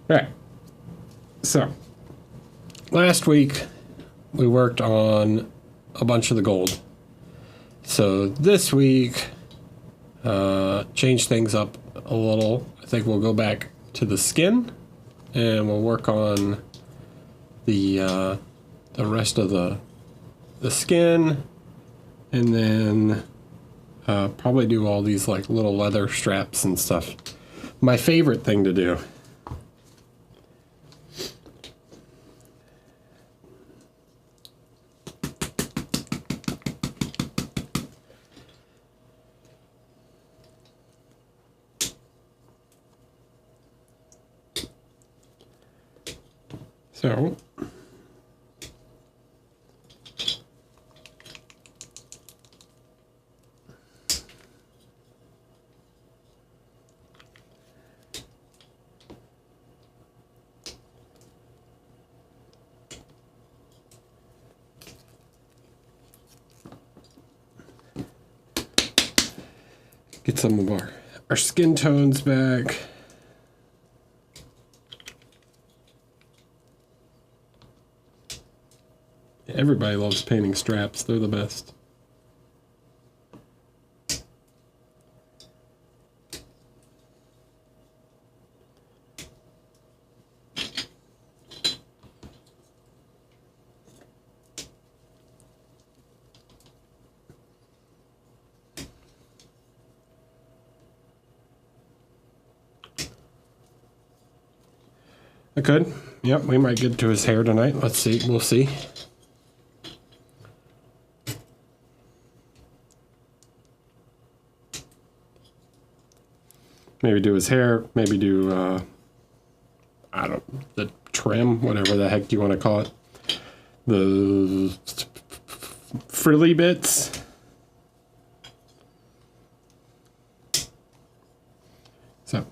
Right. So, last week we worked on a bunch of the gold. So this week, change things up a little. I think we'll go back to the skin, and we'll work on the rest of the skin, and then probably do all these like little leather straps and stuff. My favorite thing to do. So, get some of our skin tones back. Everybody loves painting straps. They're the best. I could. Yep, we might get to his hair tonight. Let's see. We'll see. Maybe do his hair. Maybe do, I don't, the trim, whatever the heck you want to call it. The frilly bits. So.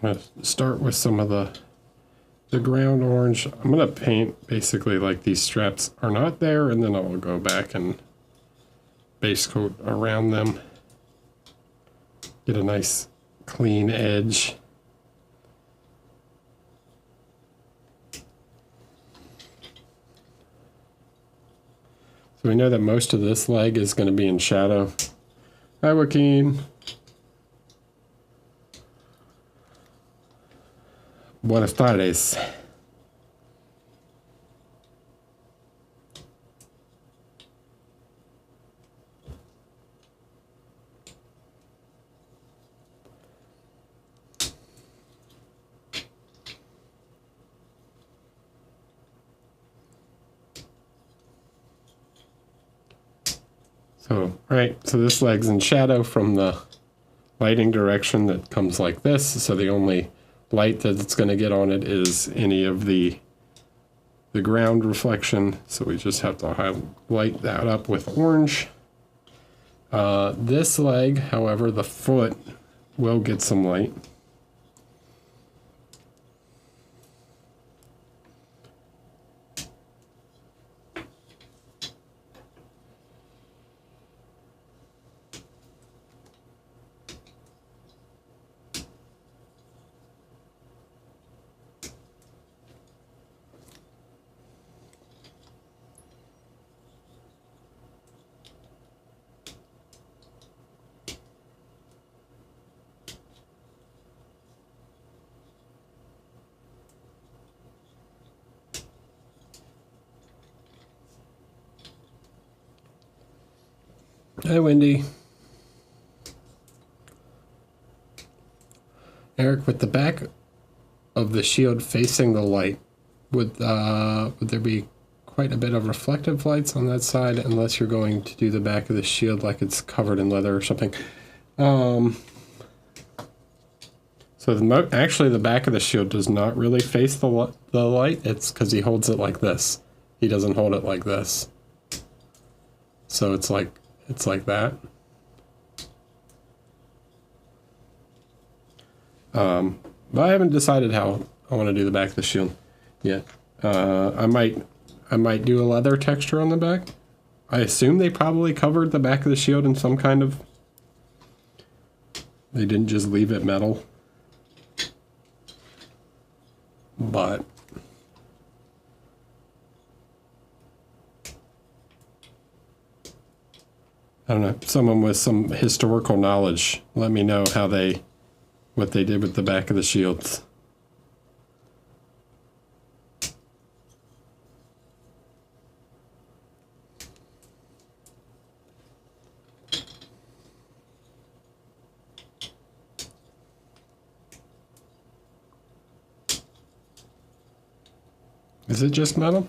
I'm going to start with some of the ground orange. I'm going to paint basically like these straps are not there, and then I'll go back and base coat around them. Get a nice clean edge. So we know that most of this leg is going to be in shadow. Hi, Joaquin. Buenas tardes. So, right, so this leg's in shadow from the lighting direction that comes like this, so the only light that it's going to get on it is any of the ground reflection, so we just have to highlight that up with orange. This leg, however, the foot will get some light. Hi, Wendy. Eric, with the back of the shield facing the light, would there be quite a bit of reflective lights on that side, unless you're going to do the back of the shield like it's covered in leather or something? So So actually the back of the shield does not really face the light. It's because he holds it like this. He doesn't hold it like this. So it's like that. But I haven't decided how I want to do the back of the shield yet. I might do a leather texture on the back. I assume they probably covered the back of the shield in some kind of... They didn't just leave it metal. But... I don't know, someone with some historical knowledge, let me know what they did with the back of the shields. Is it just metal?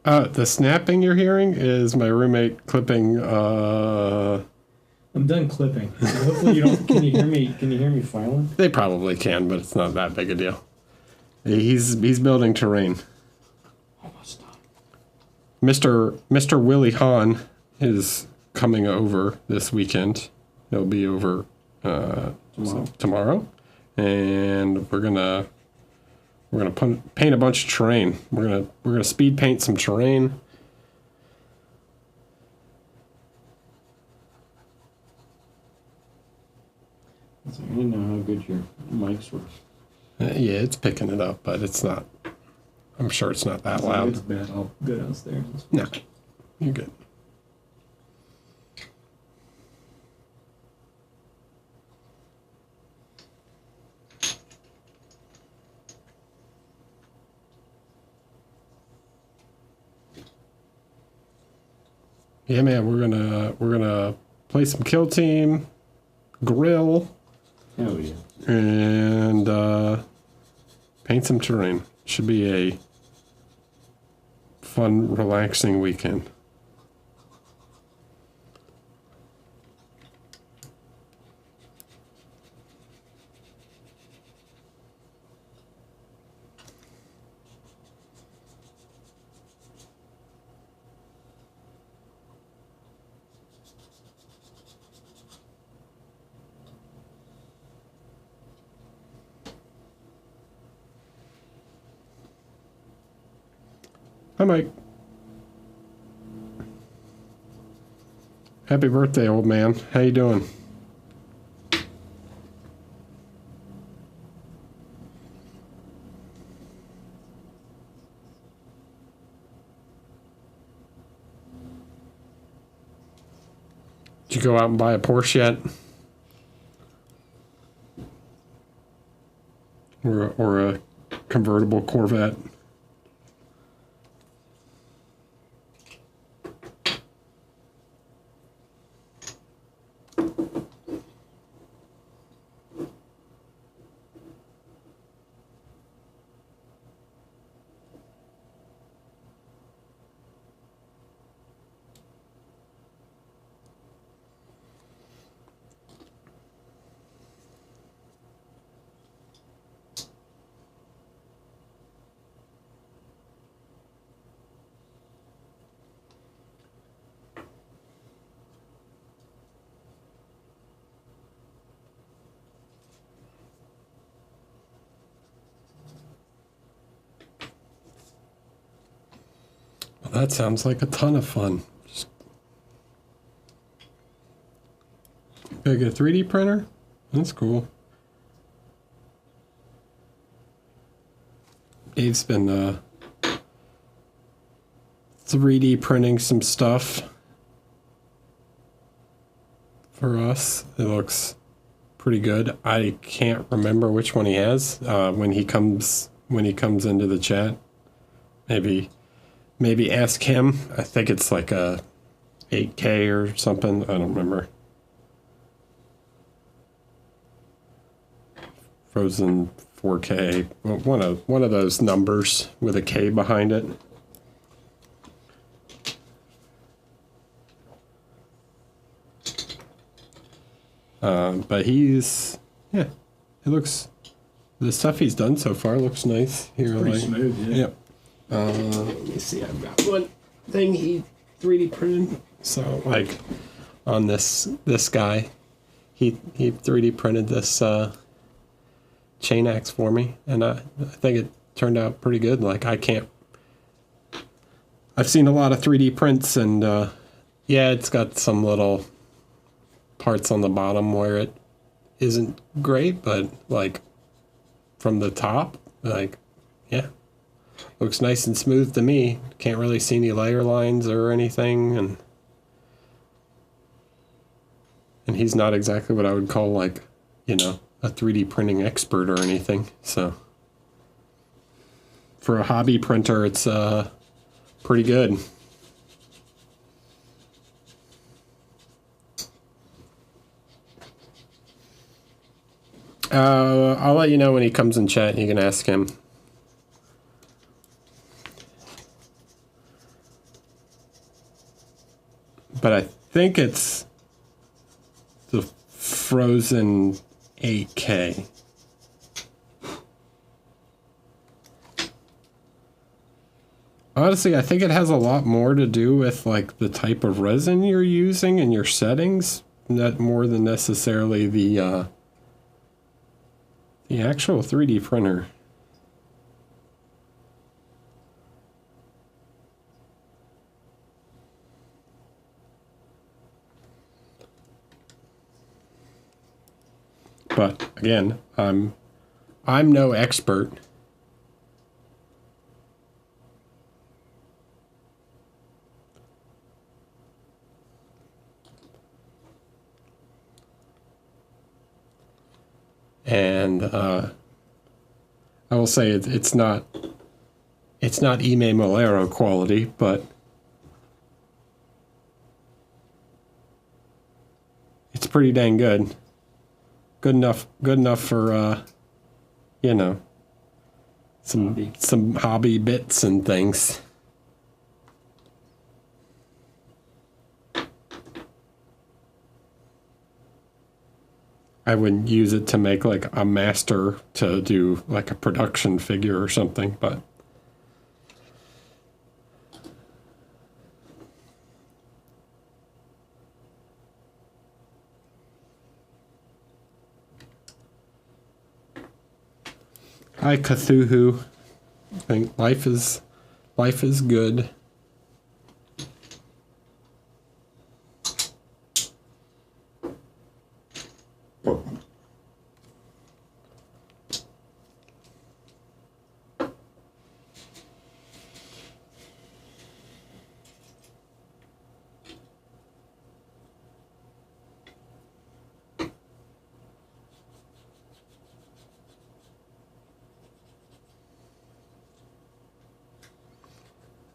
The snapping you're hearing is my roommate clipping, I'm done clipping. So hopefully you don't... Can you hear me filing? They probably can, but it's not that big a deal. He's building terrain. Almost done. Mr. Willie Hahn is coming over this weekend. He'll be over tomorrow. And we're gonna paint a bunch of terrain. We're gonna speed paint some terrain. So I didn't know how good your mics were. Yeah, it's picking it up, but it's not. I'm sure it's not that loud. It's bad. I'll go downstairs. No, you're good. Yeah, man, we're gonna play some Kill Team, grill, Hell yeah. and paint some terrain. Should be a fun, relaxing weekend. Hi, Mike. Happy birthday, old man. How you doing? Did you go out and buy a Porsche yet? Or a convertible Corvette? That sounds like a ton of fun. Gotta get a 3D printer? That's cool. Dave's been 3D printing some stuff for us. It looks pretty good. I can't remember which one he has. When he comes into the chat, maybe ask him. I think it's like a 8K or something. I don't remember. Frozen 4K. Well, one of those numbers with a K behind it. But it looks, the stuff he's done so far looks nice. Here, Pretty smooth, yeah. Yep. Let me see, I've got one thing he 3D printed. So, like, on this guy, he 3D printed this chain axe for me, and I think it turned out pretty good. Like, I've seen a lot of 3D prints, and yeah, it's got some little parts on the bottom where it isn't great, but like from the top, like, yeah, looks nice and smooth to me. Can't really see any layer lines or anything, and he's not exactly what I would call, like, you know, a 3D printing expert or anything. So for a hobby printer, it's pretty good. I'll let you know when he comes in chat. You can ask him. But I think it's the Frozen 8K. Honestly, I think it has a lot more to do with, like, the type of resin you're using and your settings, not more than necessarily the actual 3D printer. But again, I'm no expert. And I will say it's not Ime Molero quality, but it's pretty dang good. Good enough for you know, some hobby bits and things. I wouldn't use it to make, like, a master to do, like, a production figure or something, but hi, Cthulhu. I think life is good.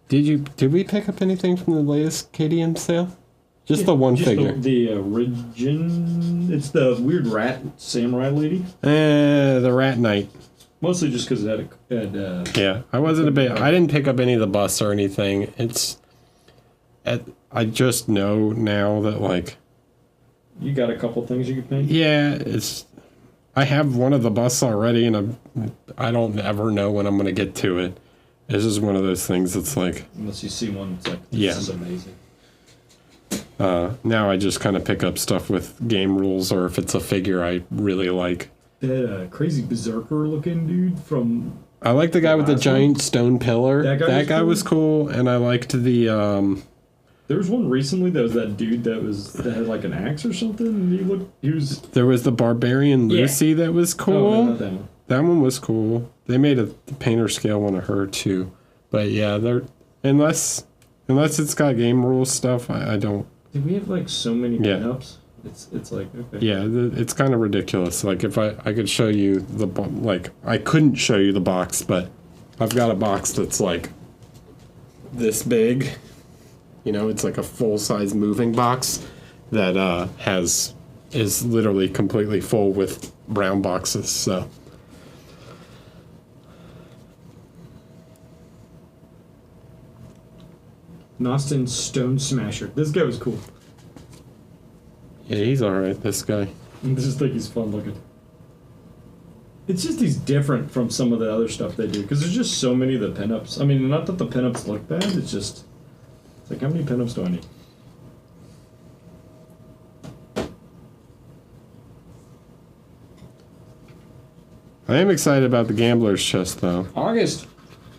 Did we pick up anything from the latest KDM sale? Just the one figure. The origin. It's the weird rat samurai lady. The Rat Knight. Mostly just because it had yeah, I didn't pick up any of the busts or anything. I just know now that, like, you got a couple things you could paint. Yeah, I have one of the busts already, and I don't ever know when I'm gonna get to it. It's just one of those things that's like, unless you see one that's like, this is amazing. Now I just kind of pick up stuff with game rules, or if it's a figure I really like. That crazy berserker looking dude from... I like the guy with the giant stone pillar. That guy was cool, and I liked the... There was one recently that was that dude that had like an axe or something, and he was... There was the Barbarian Lucy that was cool. Oh, no, not that one. That one was cool. They made the painter scale one of her too. But yeah, they're unless it's got game rules stuff, I don't. Did we have like so many Yeah. pinups? It's like okay. Yeah, it's kind of ridiculous. Like if I could show you I couldn't show you the box, but I've got a box that's like this big. You know, it's like a full-size moving box that is literally completely full with brown boxes. So Nostin Stone Smasher. This guy was cool. yeah, he's all right. This guy. I just think he's fun looking. It's just he's different from some of the other stuff they do because there's just so many of the pinups. I mean, not that the pinups look bad. It's just it's like how many pinups do I need? I am excited about the gambler's chest, though. August.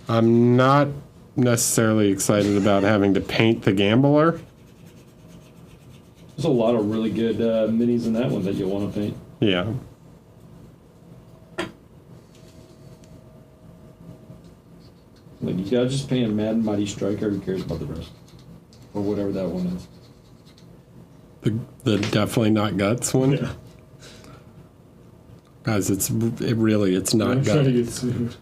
I'm not necessarily excited about having to paint the gambler. There's a lot of really good minis in that one that you'll want to paint. Yeah. Like you gotta just paint a Mad and Mighty Striker. Who cares about the rest? Or whatever that one is. The definitely not guts one. Yeah. Guys, it's not I'm trying to guts. get sued.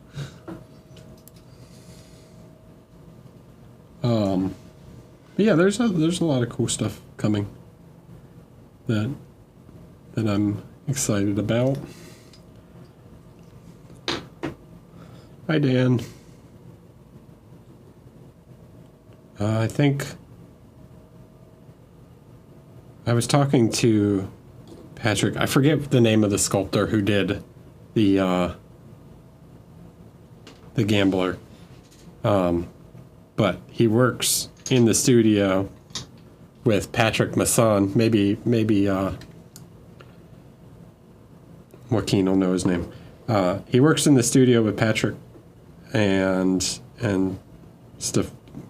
Yeah, there's a lot of cool stuff coming that I'm excited about. Hi, Dan. I think I was talking to Patrick. I forget the name of the sculptor who did the gambler. But he works in the studio with Patrick Masson. Maybe Joaquin will know his name. He works in the studio with Patrick and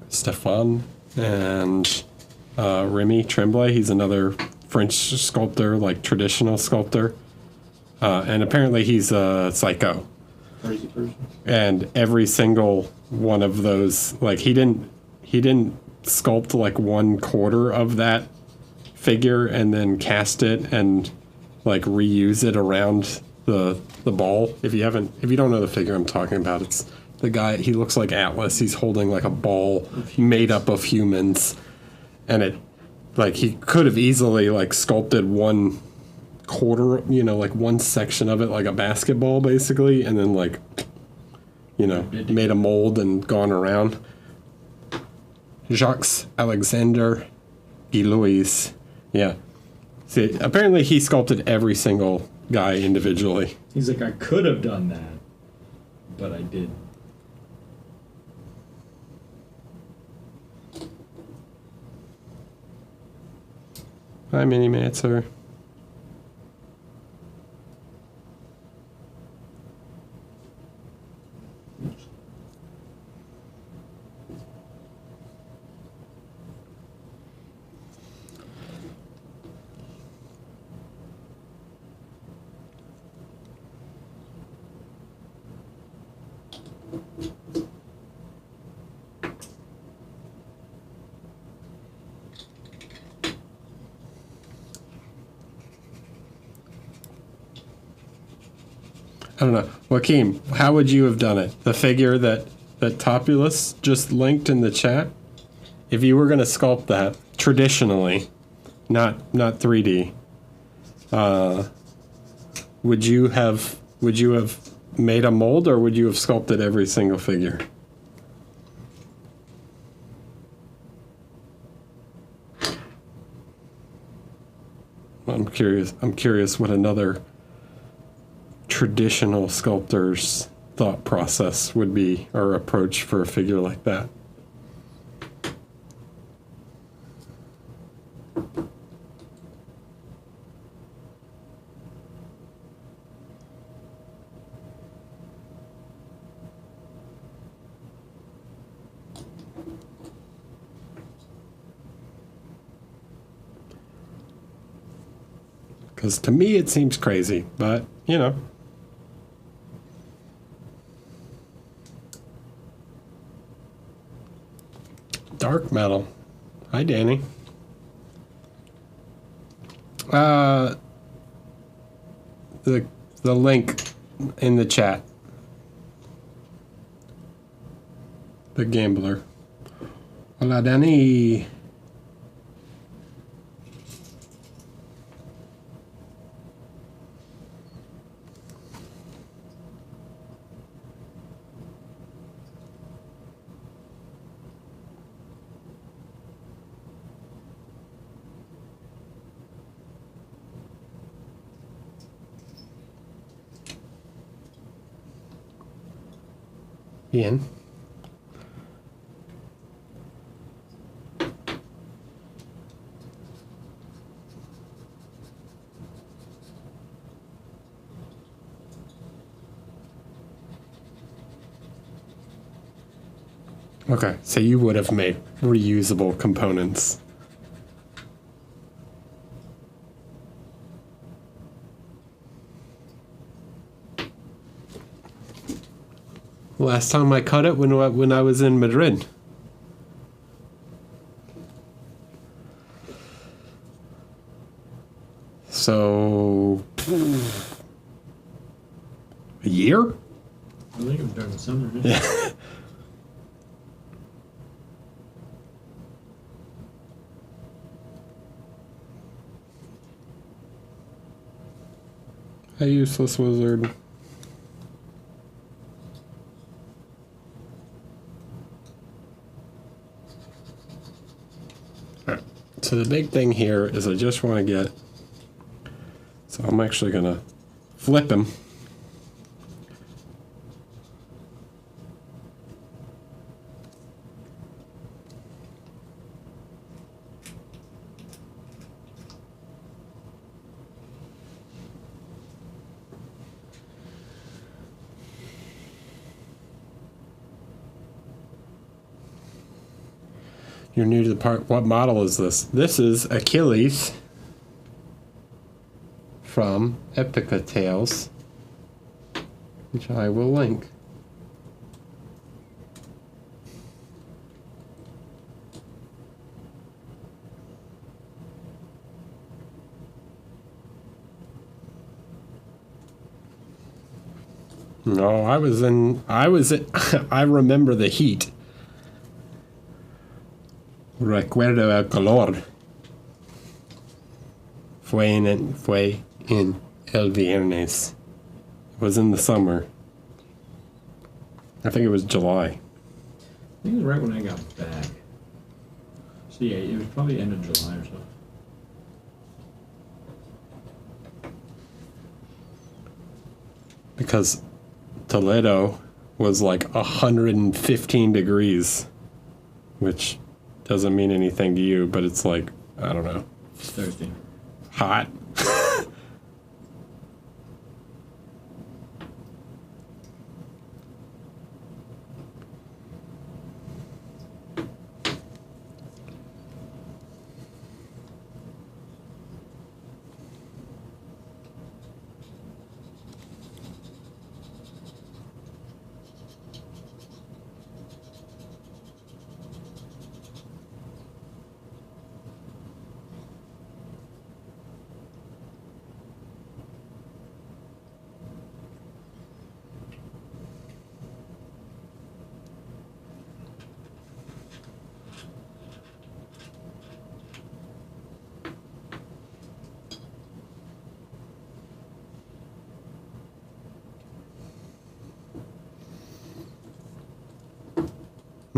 Stefan and Remy Tremblay. He's another French sculptor, like traditional sculptor. And apparently he's a psycho. Crazy person. And every single one of those, like he didn't sculpt like 1/4 of that figure and then cast it and like reuse it around the ball. If you don't know the figure I'm talking about, it's the guy. He looks like Atlas. He's holding like a ball made up of humans, and it like he could have easily like sculpted 1/4, like one section of it like a basketball basically, and then like made a mold and gone around. Jacques Alexander Guy-Louis. Yeah. See, apparently he sculpted every single guy individually. He's like, I could have done that, but I didn't. Hi, Mini Matzer. I don't know. Joaquin, how would you have done it? The figure that Topulus just linked in the chat? If you were going to sculpt that traditionally, not 3D, would you have made a mold, or would you have sculpted every single figure? I'm curious what another traditional sculptor's thought process would be, or approach for a figure like that. Because to me it seems crazy, but Dark metal. Hi, Danny. The link in the chat. The Gambler. Hola, Danny. Ian. Okay, so you would have made reusable components. Last time I cut it when I was in Madrid. So a year? I think it was during the summer. Yeah. A useless wizard. Alright. So the big thing here is I just want to get... So I'm actually going to flip him. You're new to the part. What model is this? This is Achilles from Epica Tales, which I will link. No, I remember the heat. Recuerdo el calor. Fue en el viernes. It was in the summer. I think it was July. I think it was right when I got back. So yeah, it was probably end of July or so. Because Toledo was like 115 degrees, which doesn't mean anything to you, but it's like, I don't know. It's thirsty. Hot.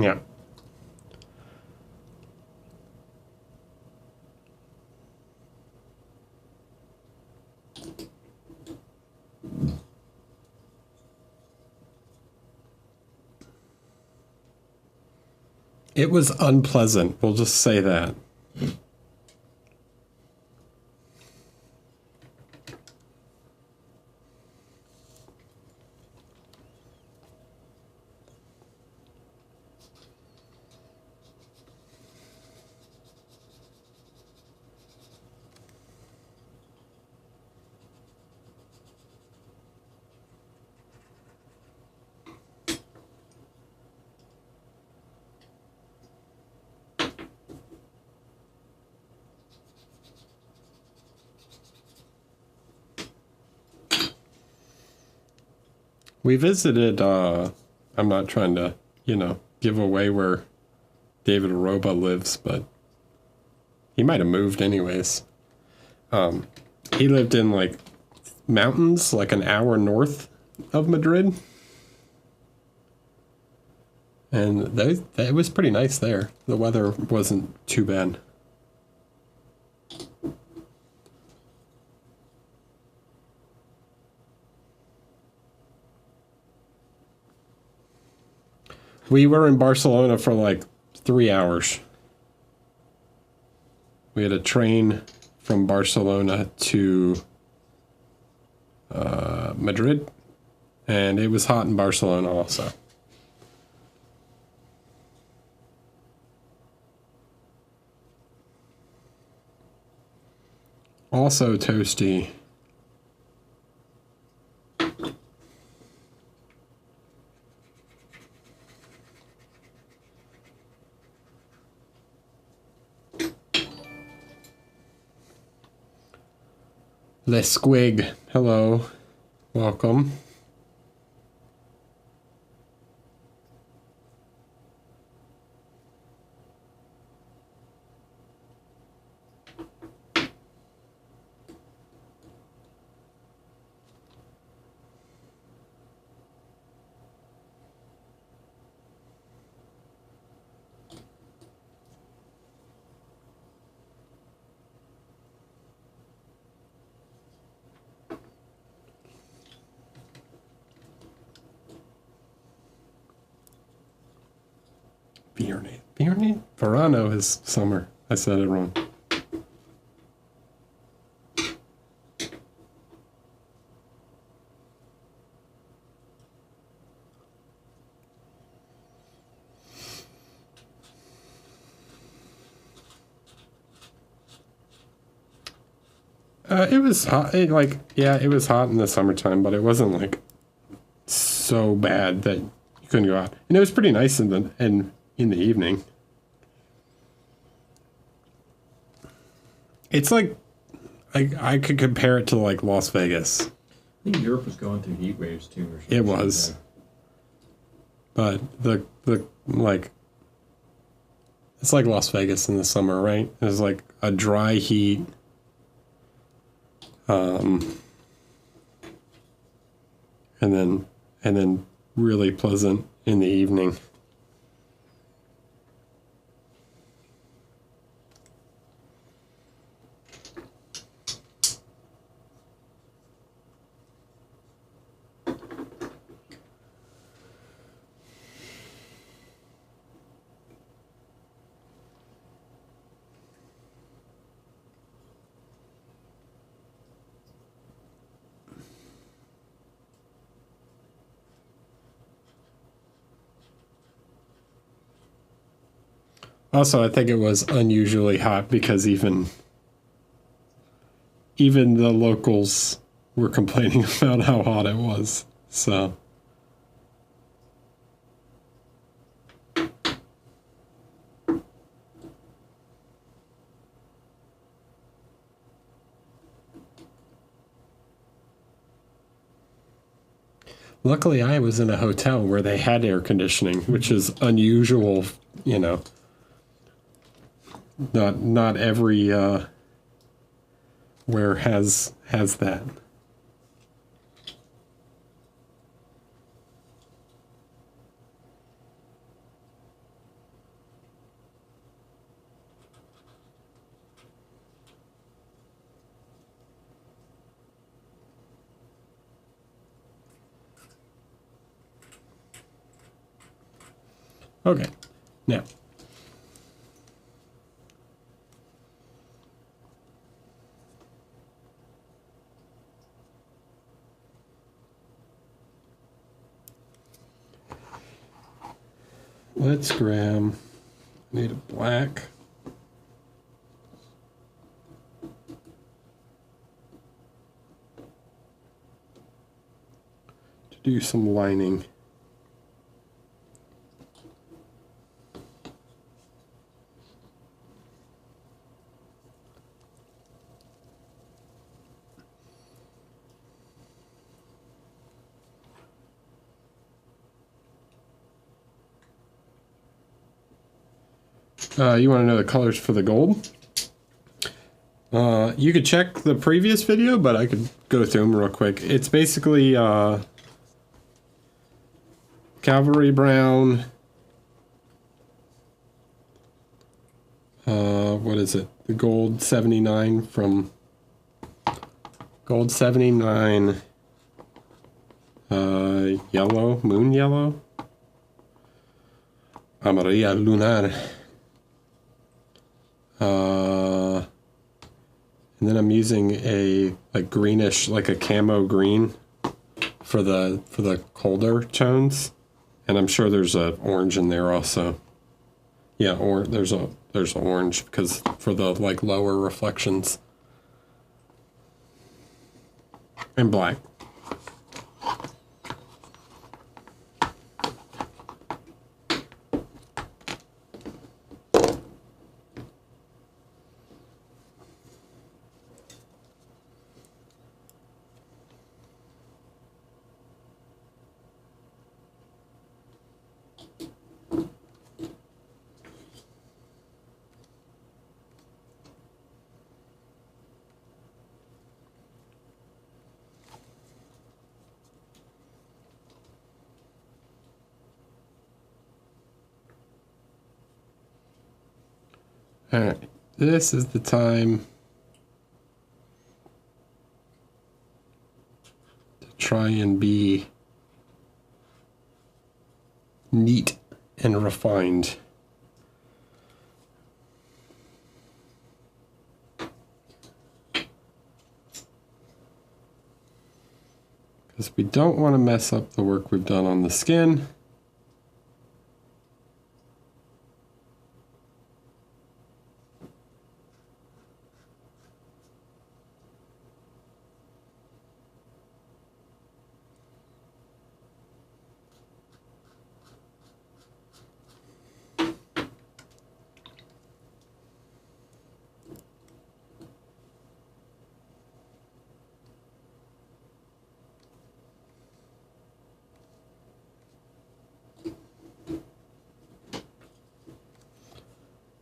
Yeah. It was unpleasant. We'll just say that. We visited, I'm not trying to, give away where David Aroba lives, but he might have moved anyways. He lived in like mountains, like an hour north of Madrid. And it was pretty nice there. The weather wasn't too bad. We were in Barcelona for like 3 hours. We had a train from Barcelona to Madrid, and it was hot in Barcelona also. Also toasty. Le Squig, hello, welcome. Viernes? Verano is summer. I said it wrong. It was hot. It was hot in the summertime, but it wasn't like so bad that you couldn't go out. And it was pretty nice in the evening. It's like I could compare it to like Las Vegas. I think Europe was going through heat waves too, or something. It was. But the like it's like Las Vegas in the summer, right? It's like a dry heat. And then really pleasant in the evening. Also, I think it was unusually hot because even the locals were complaining about how hot it was. So luckily I was in a hotel where they had air conditioning, which is unusual, Not every where has that. Okay, now. Let's grab, need a black. To do some lining. You want to know the colors for the gold? You could check the previous video, but I could go through them real quick. It's basically Cavalry Brown. What is it? The gold 79 from gold 79. Yellow, moon yellow. Amarilla lunar. And then I'm using a greenish, like a camo green for the colder tones. And I'm sure there's a orange in there also. Yeah, or there's orange because for the like lower reflections. And black. All right, this is the time to try and be neat and refined. Because we don't want to mess up the work we've done on the skin.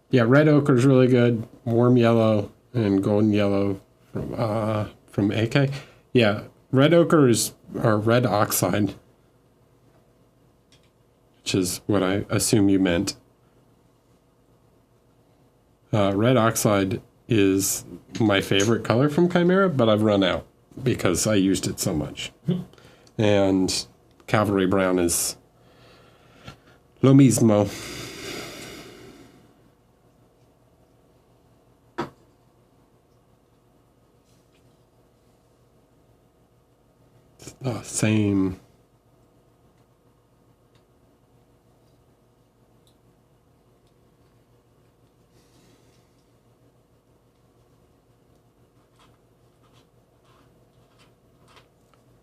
Yeah, red ochre is really good. Warm yellow and golden yellow from AK. Yeah, red ochre is or red oxide, which is what I assume you meant. Red oxide is my favorite color from Chimera, but I've run out because I used it so much. And Cavalry Brown is lo mismo. Same.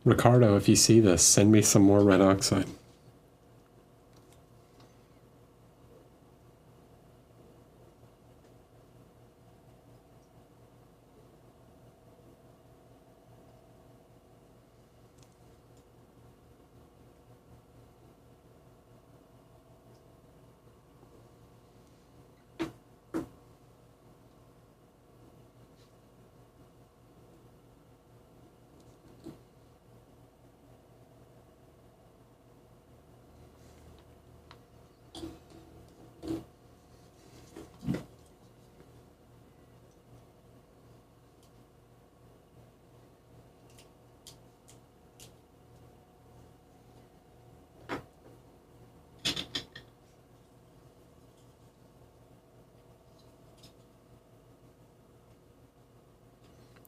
Ricardo, if you see this, send me some more red oxide.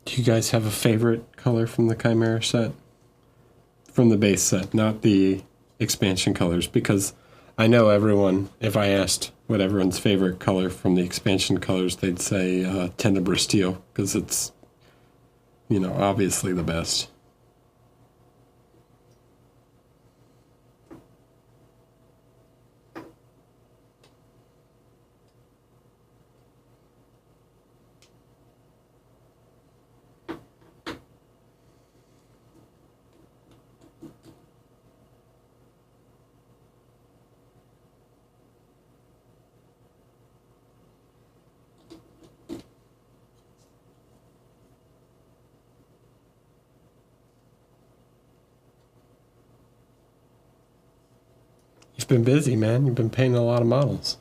Do you guys have a favorite color from the Chimera set? From the base set, not the expansion colors, because I know everyone, if I asked what everyone's favorite color from the expansion colors, they'd say Tenebris Steel, because it's, you know, obviously the best. You've been busy, man. You've been painting a lot of models.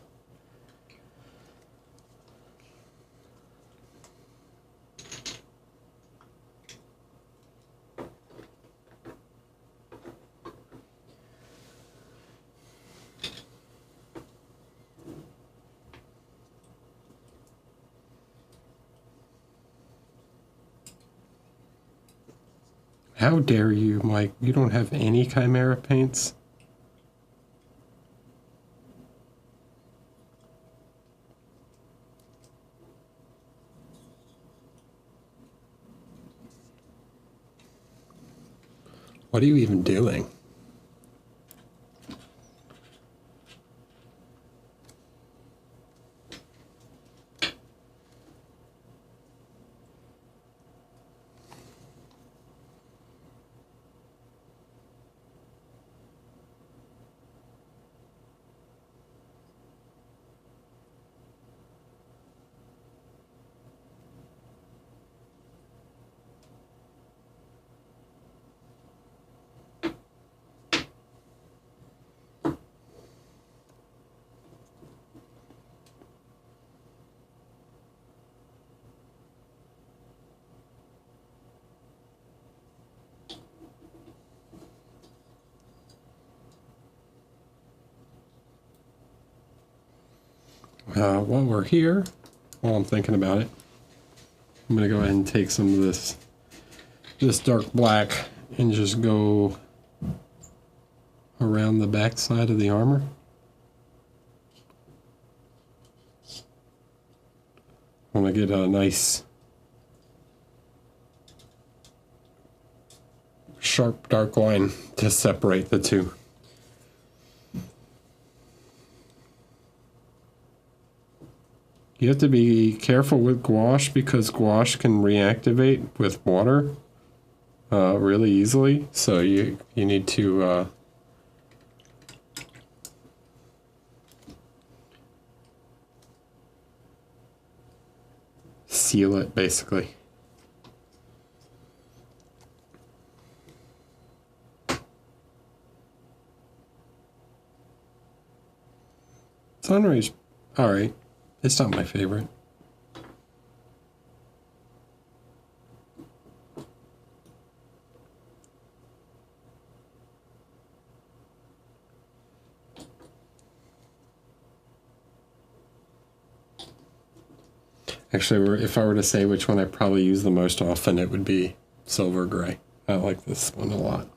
How dare you, Mike? You don't have any Chimera paints? What are you even doing? While we're here, while I'm thinking about it, I'm going to go ahead and take some of this dark black and just go around the back side of the armor. I want to get a nice sharp dark line to separate the two. You have to be careful with gouache because gouache can reactivate with water really easily. So you need to seal it basically. Sunray's alright. It's not my favorite. Actually, if I were to say which one I probably use the most often, it would be silver gray. I like this one a lot.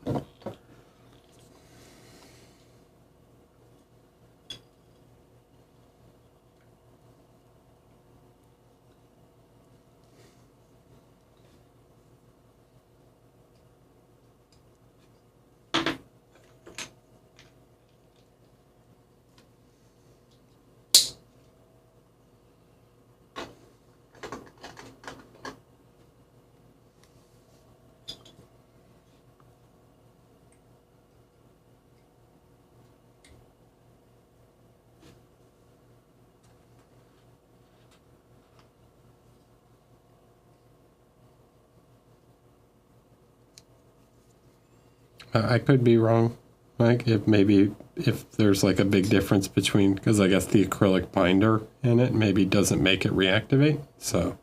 I could be wrong, Mike. If there's like a big difference between, because I guess the acrylic binder in it maybe doesn't make it reactivate. So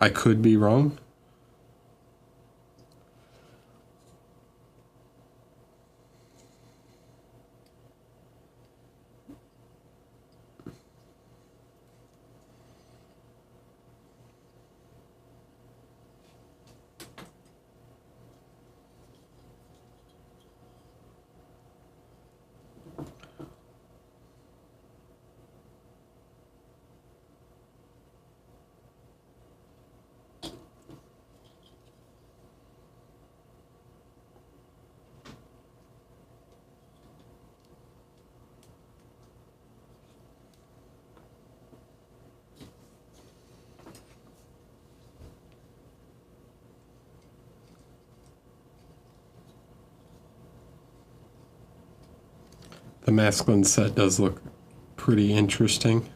I could be wrong. The masculine set does look pretty interesting.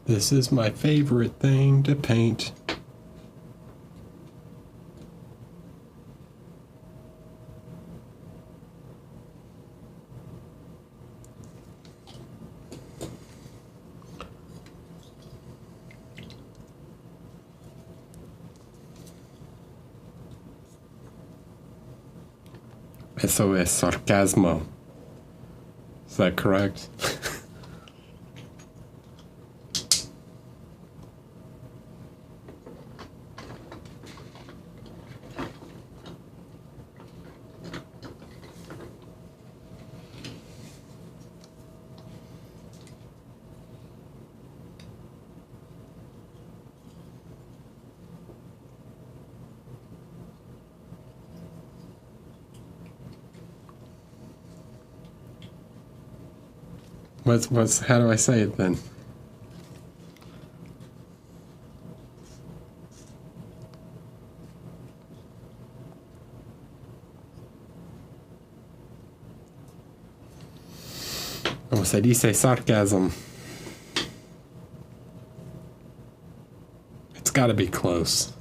This is my favorite thing to paint. Eso es sarcasmo. Is that correct? How do I say it then? Como se dice sarcasm? It's gotta be close.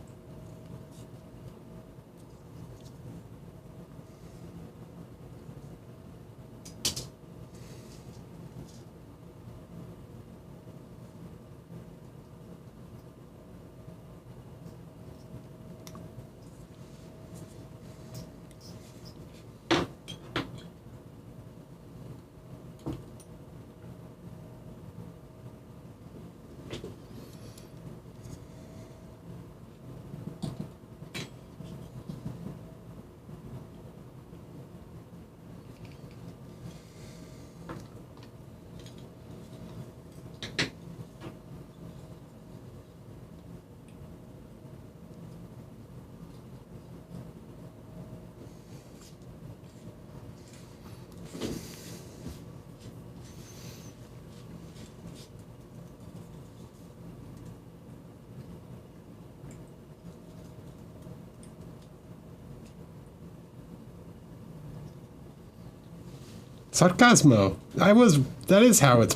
Sarcasmo. That is how it's.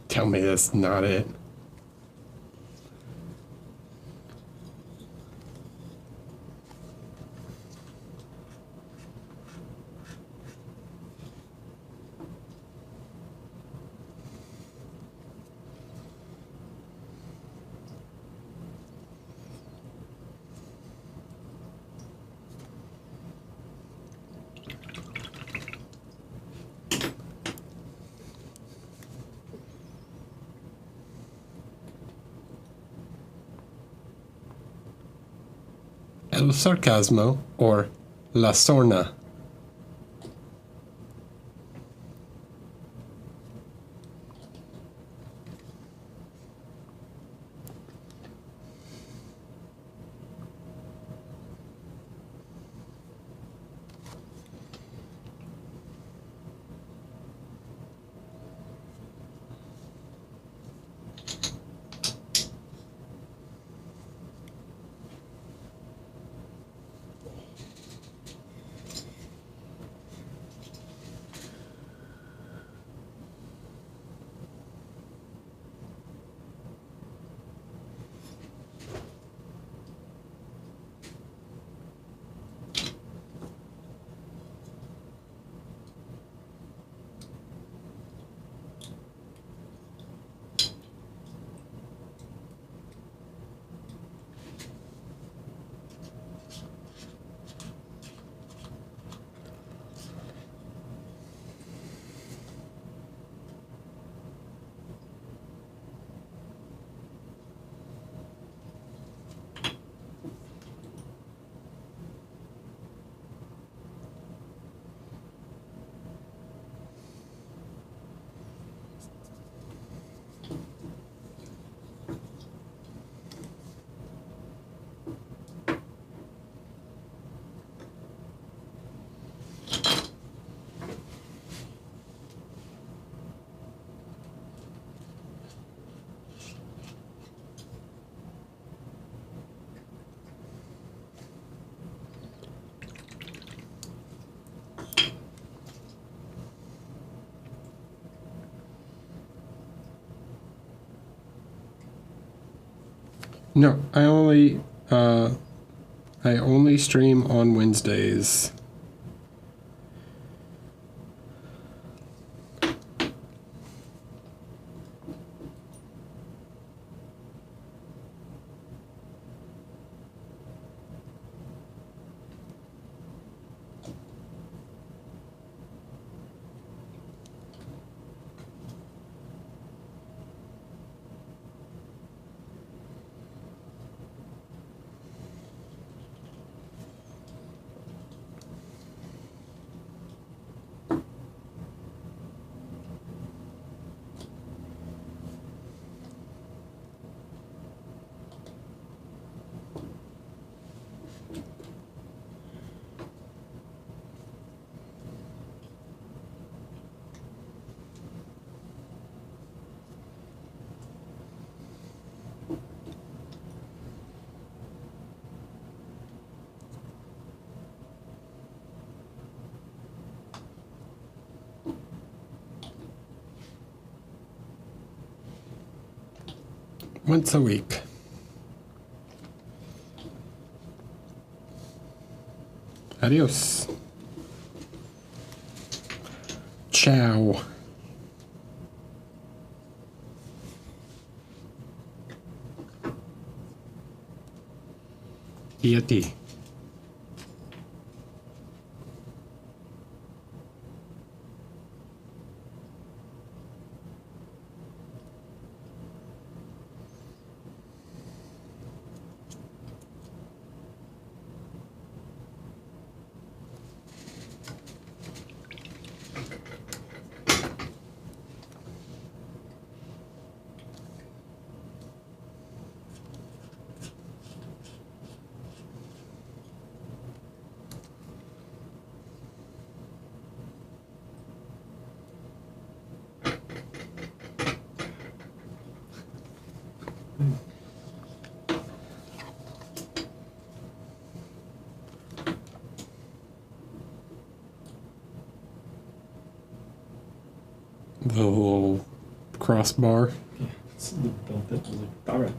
Tell me that's not it. El sarcasmo or la sorna. No, I only stream on Wednesdays. Once a week. Adios. Ciao. Yeti. The little crossbar. Yeah, it's the belt that was like, all right.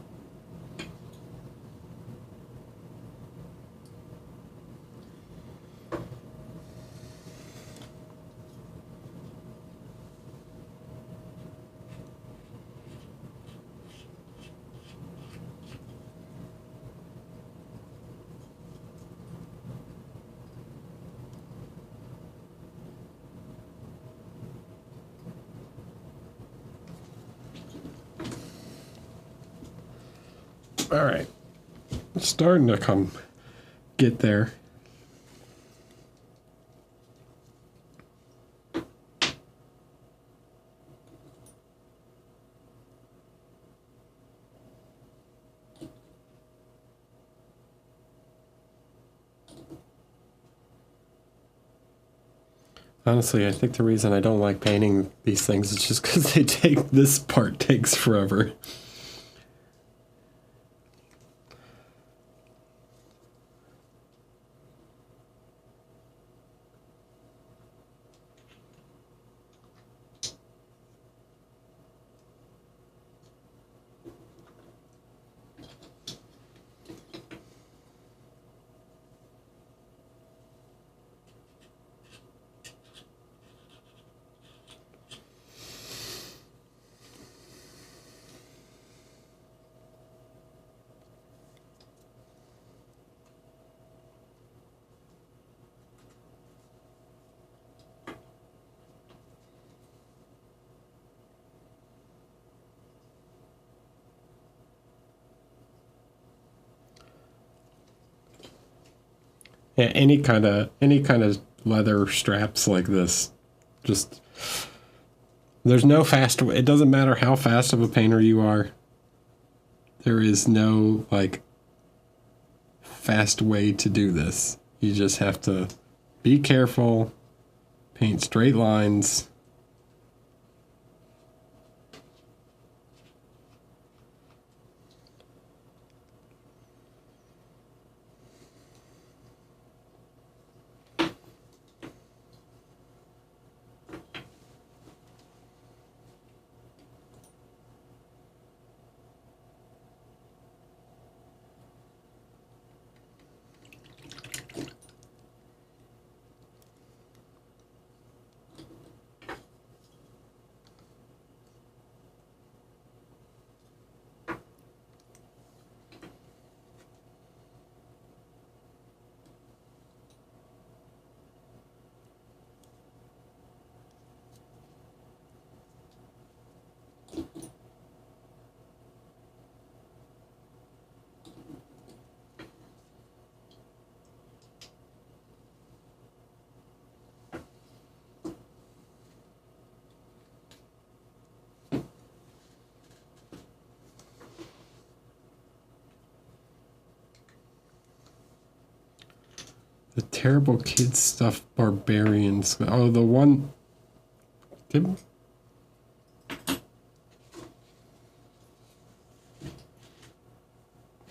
All right. It's starting to get there. Honestly, I think the reason I don't like painting these things is just because this part takes forever. Yeah, any kind of leather straps like this, just there's no fast way. It doesn't matter how fast of a painter you are. There is no like fast way to do this. You just have to be careful, paint straight lines. The terrible kids stuff barbarians. Oh, the one. Did,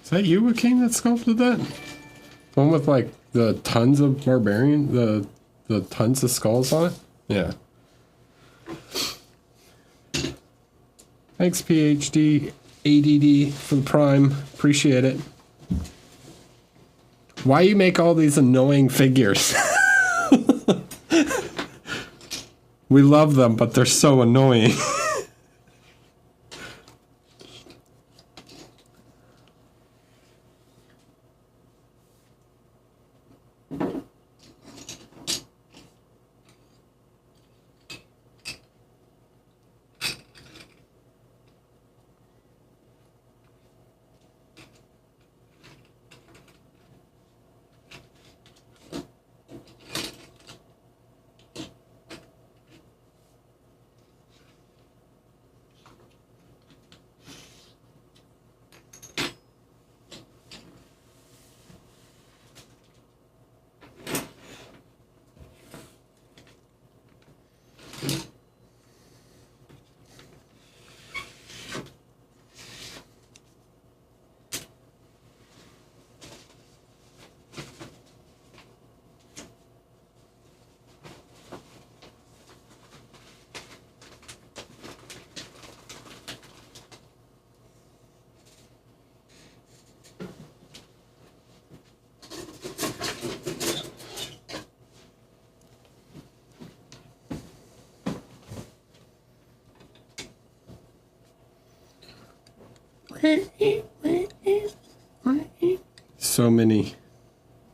is that you, King, that sculpted that? The one with like the tons of barbarian, the tons of skulls on it? Yeah. Thanks, PhD ADD for the prime. Appreciate it. Why you make all these annoying figures? We love them, but they're so annoying.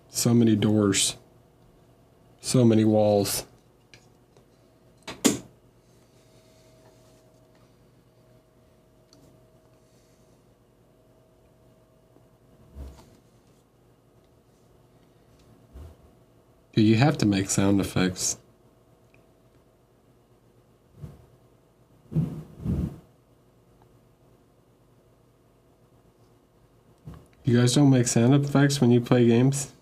So many doors, so many walls. Dude, you have to make sound effects. You guys don't make sound effects when you play games?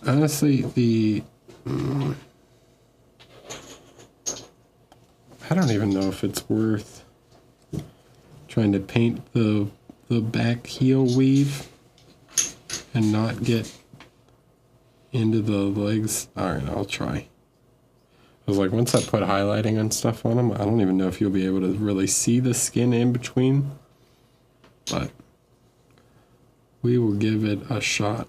Honestly, I don't even know if it's worth trying to paint the back heel weave and not get into the legs. Alright, I'll try. I was like, once I put highlighting and stuff on them, I don't even know if you'll be able to really see the skin in between. But we will give it a shot.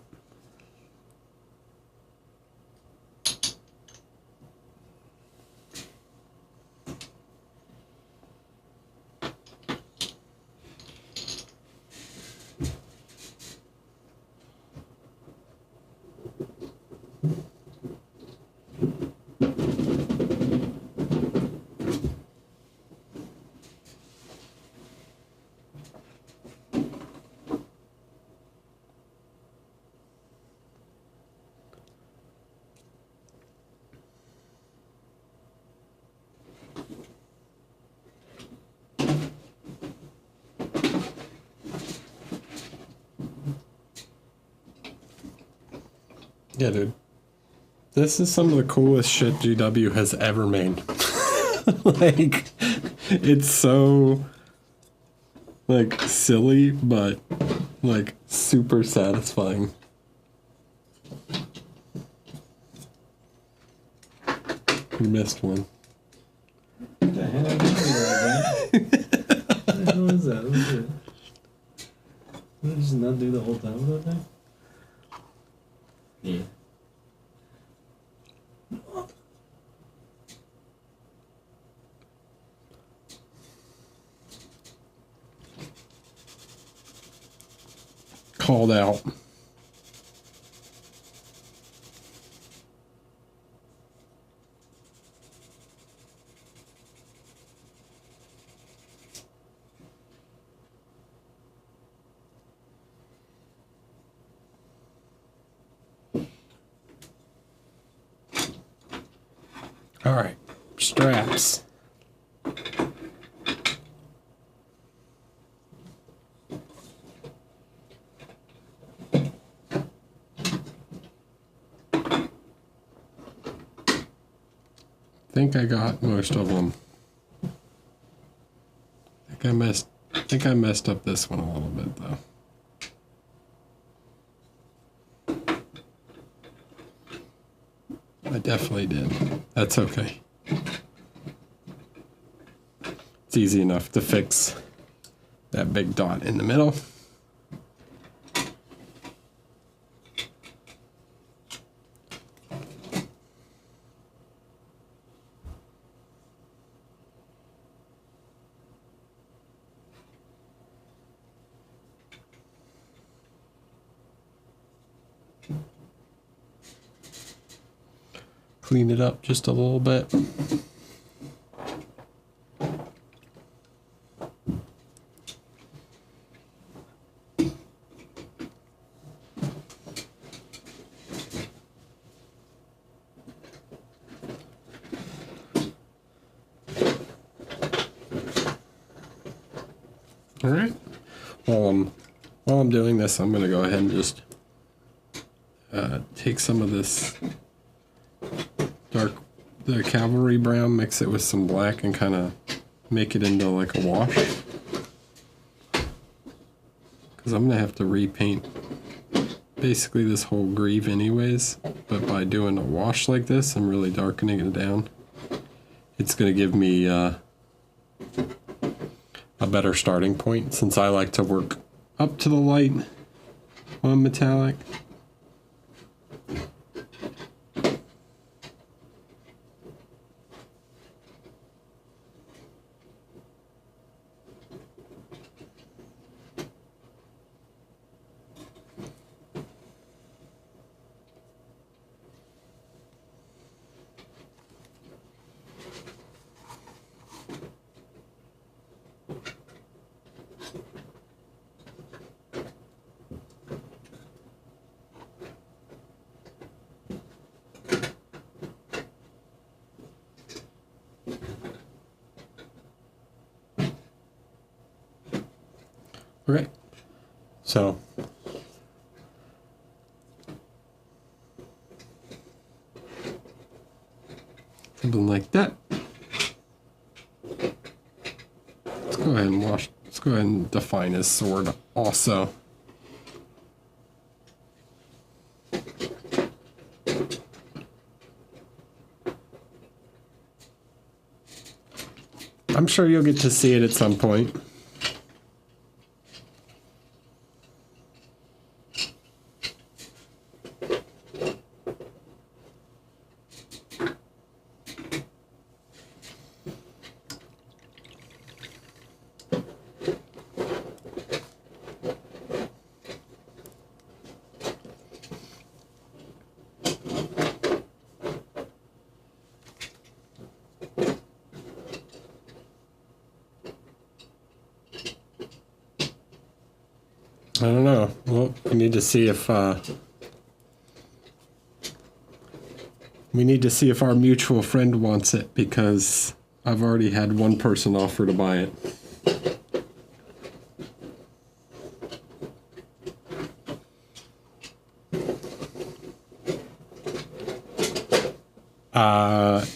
Yeah, dude. This is some of the coolest shit GW has ever made. Like, it's so, like, silly, but, like, super satisfying. You missed one. What the hell is that? What is it? Did I just not do the whole time with that thing? Yeah. Called out. All right, straps. I think I got most of them. I think I messed up this one a little bit though. I definitely did. That's okay. It's easy enough to fix that big dot in the middle. Clean it up just a little bit. All right. While I'm doing this, I'm going to go ahead and just take some of this the cavalry brown, mix it with some black, and kind of make it into like a wash. Because I'm going to have to repaint basically this whole greave anyways. But by doing a wash like this and really darkening it down, it's going to give me a better starting point, since I like to work up to the light on metallic. Okay, so something like that. Let's go ahead and wash. Let's go ahead and define his sword also. I'm sure you'll get to see it at some point. I don't know. Well, we need to see if our mutual friend wants it, because I've already had one person offer to buy it.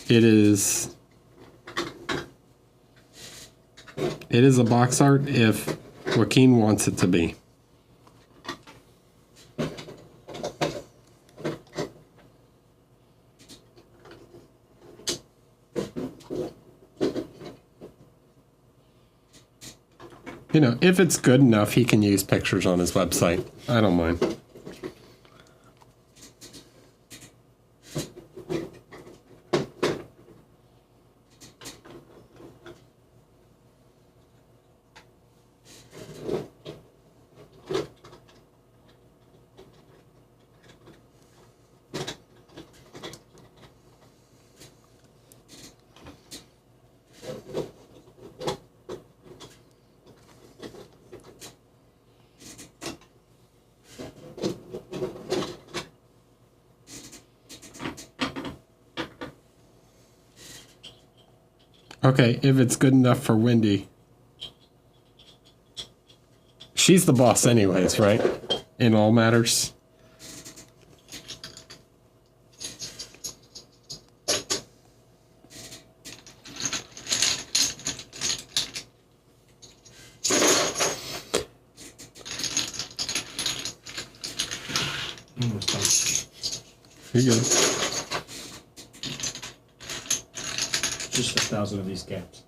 It is a box art if Joaquin wants it to be. You know, if it's good enough, he can use pictures on his website. I don't mind. Okay, if it's good enough for Wendy. She's the boss anyways, right? In all matters. You're good. Just 1,000 of these caps.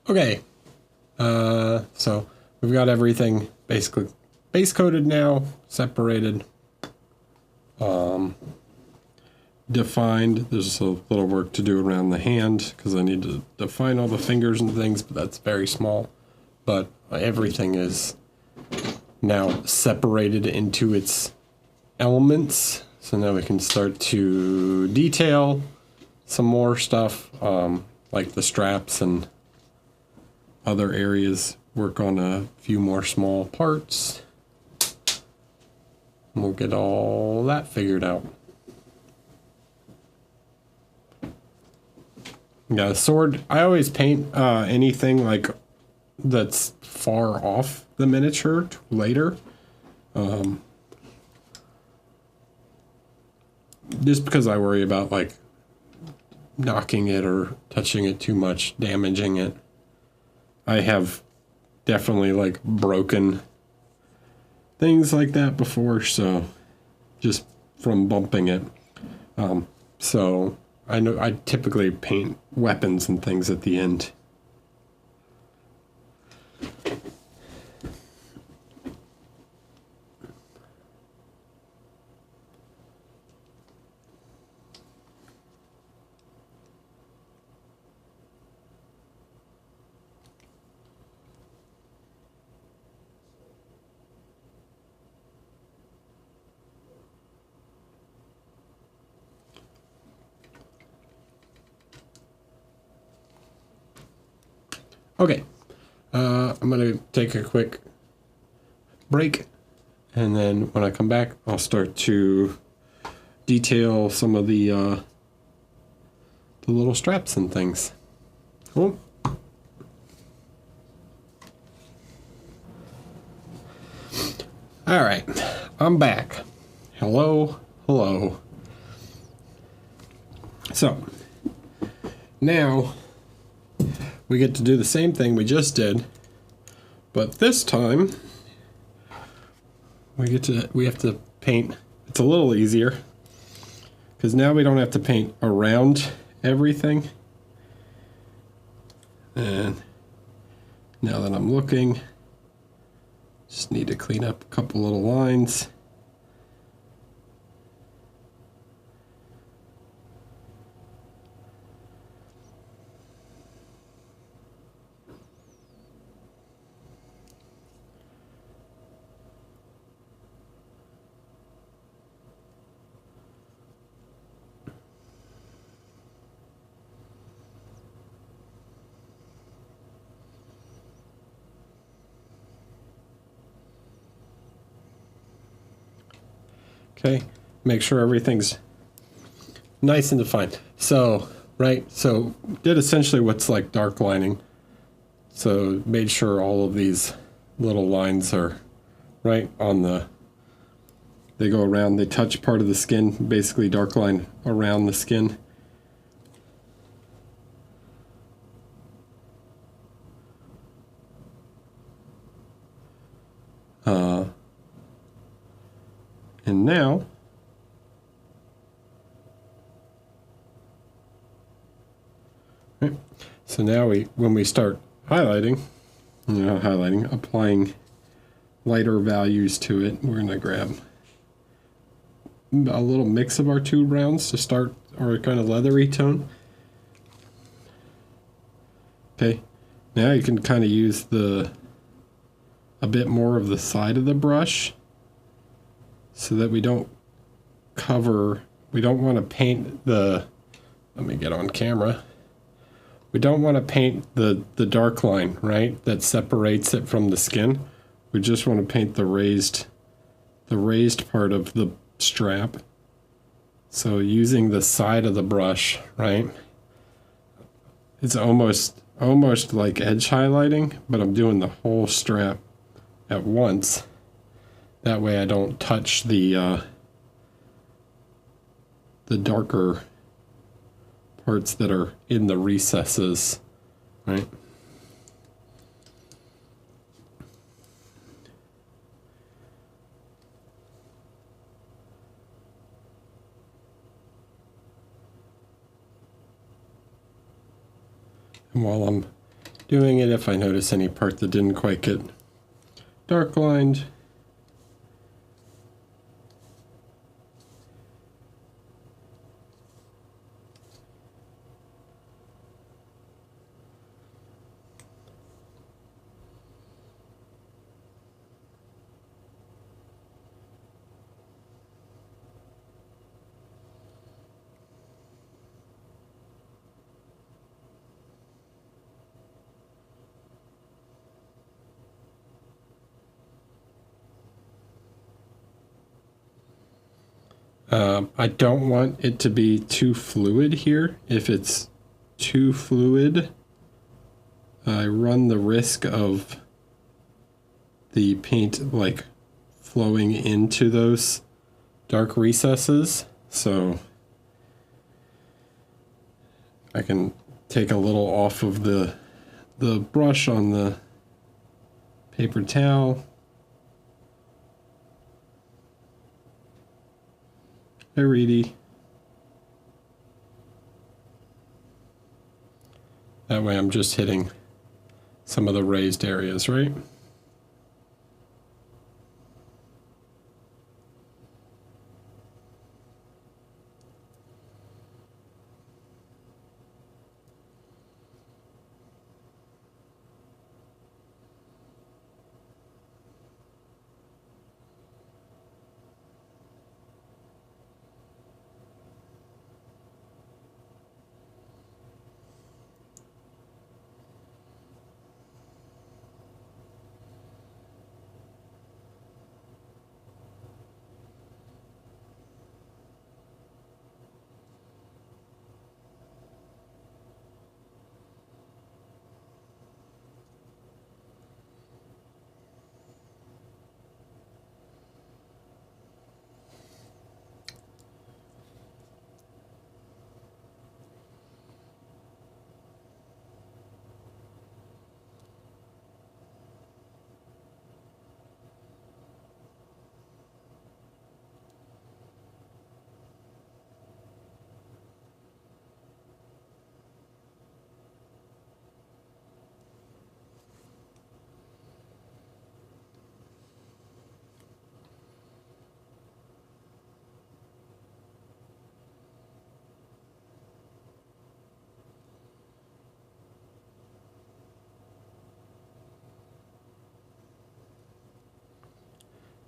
Okay, so we've got everything basically base coated now, separated, defined. There's a little work to do around the hand because I need to define all the fingers and things, but that's very small. But everything is now separated into its elements. So now we can start to detail some more stuff, like the straps and other areas, work on a few more small parts. And we'll get all that figured out. Yeah, the sword, I always paint anything like that's far off the miniature later. Just because I worry about like knocking it or touching it too much, damaging it. I have definitely like broken things like that before, so just from bumping it. So I know I typically paint weapons and things at the end. Okay, I'm gonna take a quick break, and then when I come back, I'll start to detail some of the little straps and things. Cool. All right, I'm back. Hello, hello. So now we get to do the same thing we just did, but this time we have to paint. It's a little easier because now we don't have to paint around everything. And now that I'm looking, just need to clean up a couple little lines. Okay, make sure everything's nice and defined. So, right, so did essentially what's like dark lining. So made sure all of these little lines are right on they go around, they touch part of the skin, basically dark line around the skin. And now, right, so now when we start highlighting, applying lighter values to it, we're going to grab a little mix of our two browns to start our kind of leathery tone. Okay, now you can kind of use a bit more of the side of the brush so that we don't want to paint let me get on camera. We don't want to paint the dark line, right, that separates it from the skin. We just want to paint the raised part of the strap. So using the side of the brush, right, it's almost like edge highlighting, but I'm doing the whole strap at once. That way I don't touch the darker parts that are in the recesses, right? And while I'm doing it, if I notice any part that didn't quite get dark lined, I don't want it to be too fluid here. If it's too fluid, I run the risk of the paint like flowing into those dark recesses. So I can take a little off of the brush on the paper towel. Hi, Reedy. That way I'm just hitting some of the raised areas, right?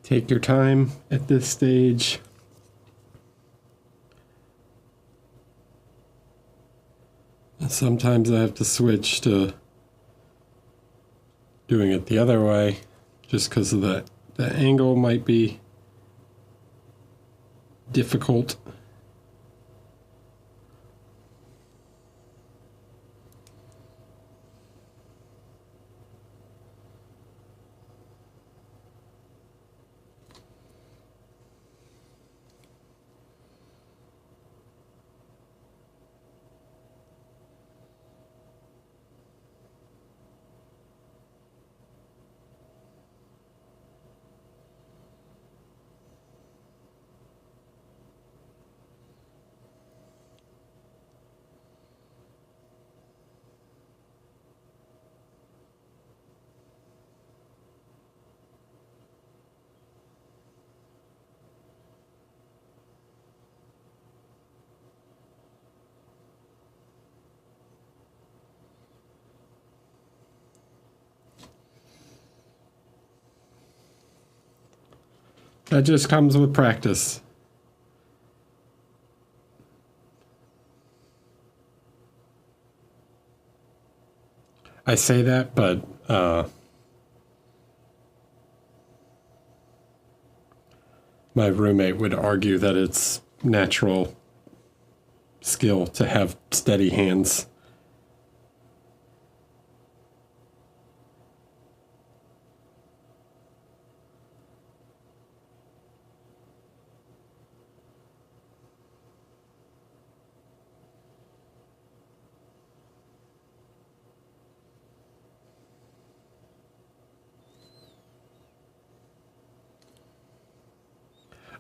Take your time at this stage. And sometimes I have to switch to doing it the other way just because of the angle might be difficult. That just comes with practice. I say that, but my roommate would argue that it's natural skill to have steady hands.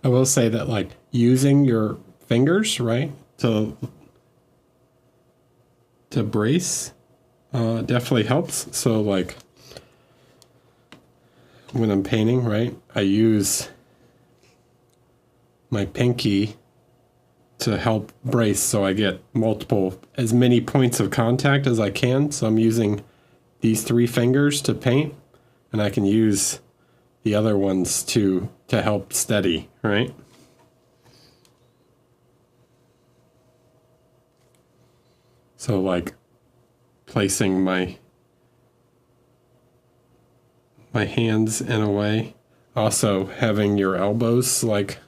I will say that, like, using your fingers, right, to brace definitely helps. So, like, when I'm painting, right, I use my pinky to help brace so I get as many points of contact as I can. So I'm using these 3 fingers to paint, and I can use the other ones to help steady, right? So, like, placing my hands in a way. Also having your elbows, like,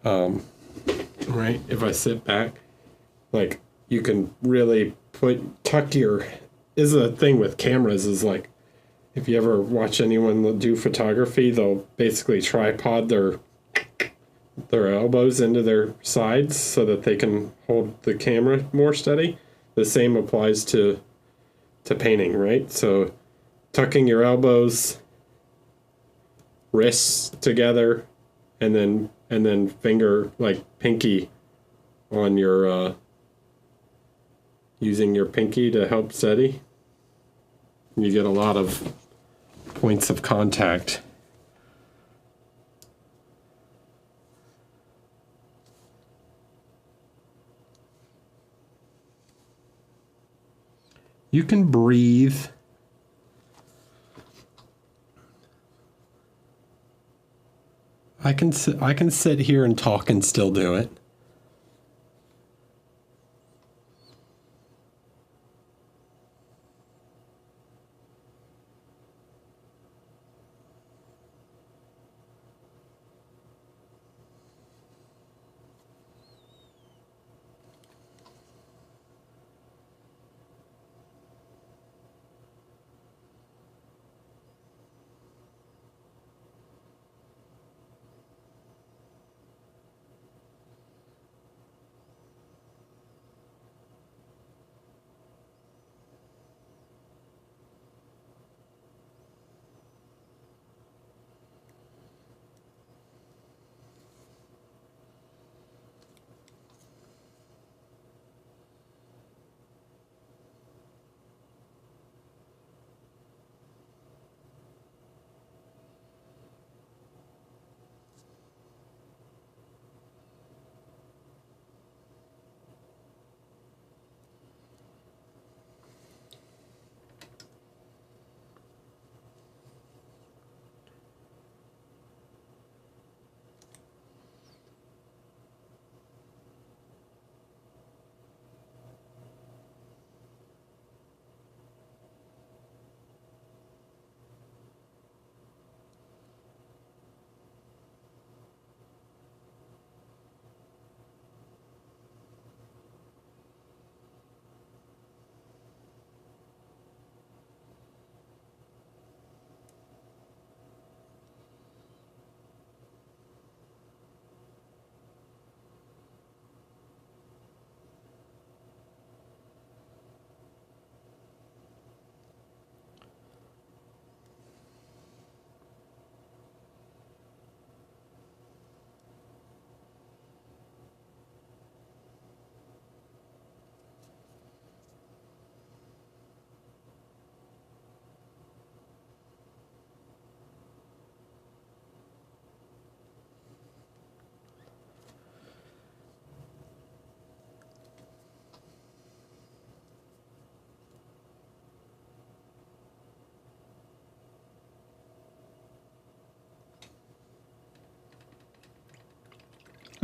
right, if I sit back, like, you can really is a thing with cameras, is like, if you ever watch anyone do photography, they'll basically tripod their elbows into their sides so that they can hold the camera more steady. The same applies to painting, right? So tucking your elbows, wrists together, and then finger, like pinky, on your using your pinky to help steady. You get a lot of points of contact. You can breathe. I can sit here and talk and still do it.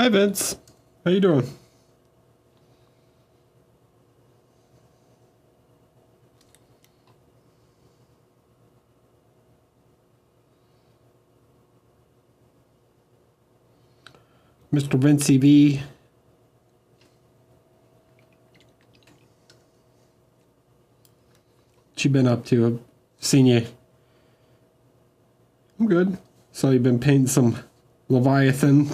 Hi, Vince. How you doing? Mr. Vincey V. What you been up to? I've seen you. I'm good. Saw you've been painting some Leviathan.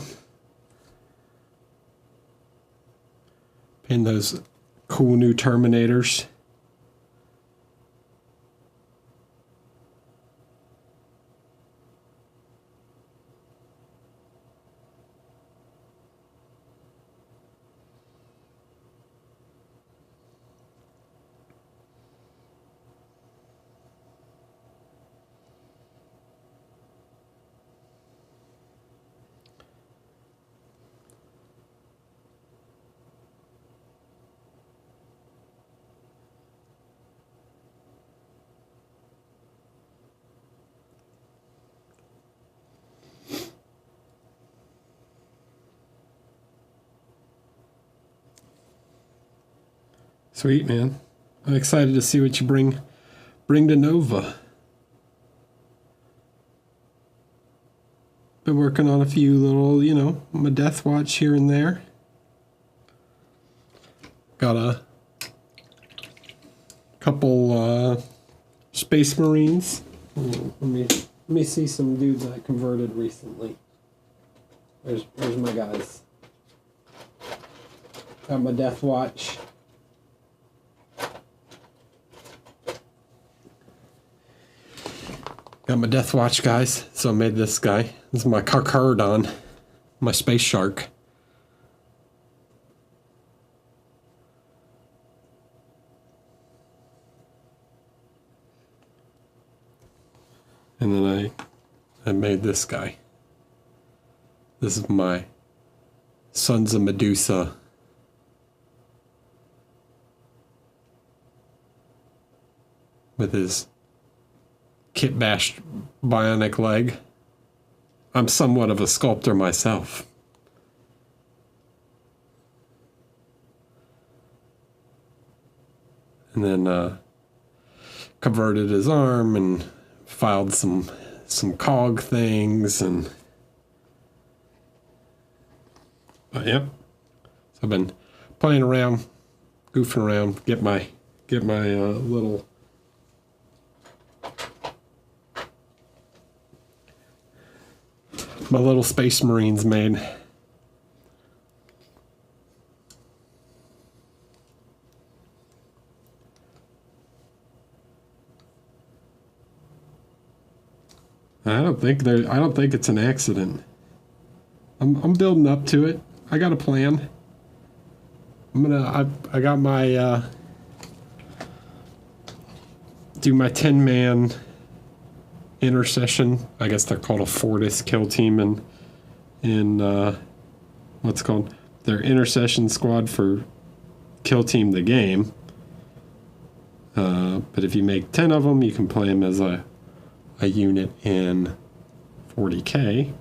Painting those cool new Terminators. Sweet, man. I'm excited to see what you bring to Nova. Been working on a few little, my Death Watch here and there. Got a couple Space Marines. Let me see some dudes I converted recently. There's my guys. Got my Death Watch. Got my Death Watch, guys. So I made this guy. This is my Carcharodon, my Space Shark. And then I made this guy. This is my Sons of Medusa. With his kit bashed bionic leg. I'm somewhat of a sculptor myself. And then converted his arm and filed some cog things and yep. So I've been playing around, goofing around, get my little Space Marines made. I don't think it's an accident. I'm building up to it. I got a plan. I got my do my 10-man intercession. I guess they're called a Fortis kill team in what's called their intercession squad for kill team the game. But if you make 10 of them, you can play them as a unit in 40k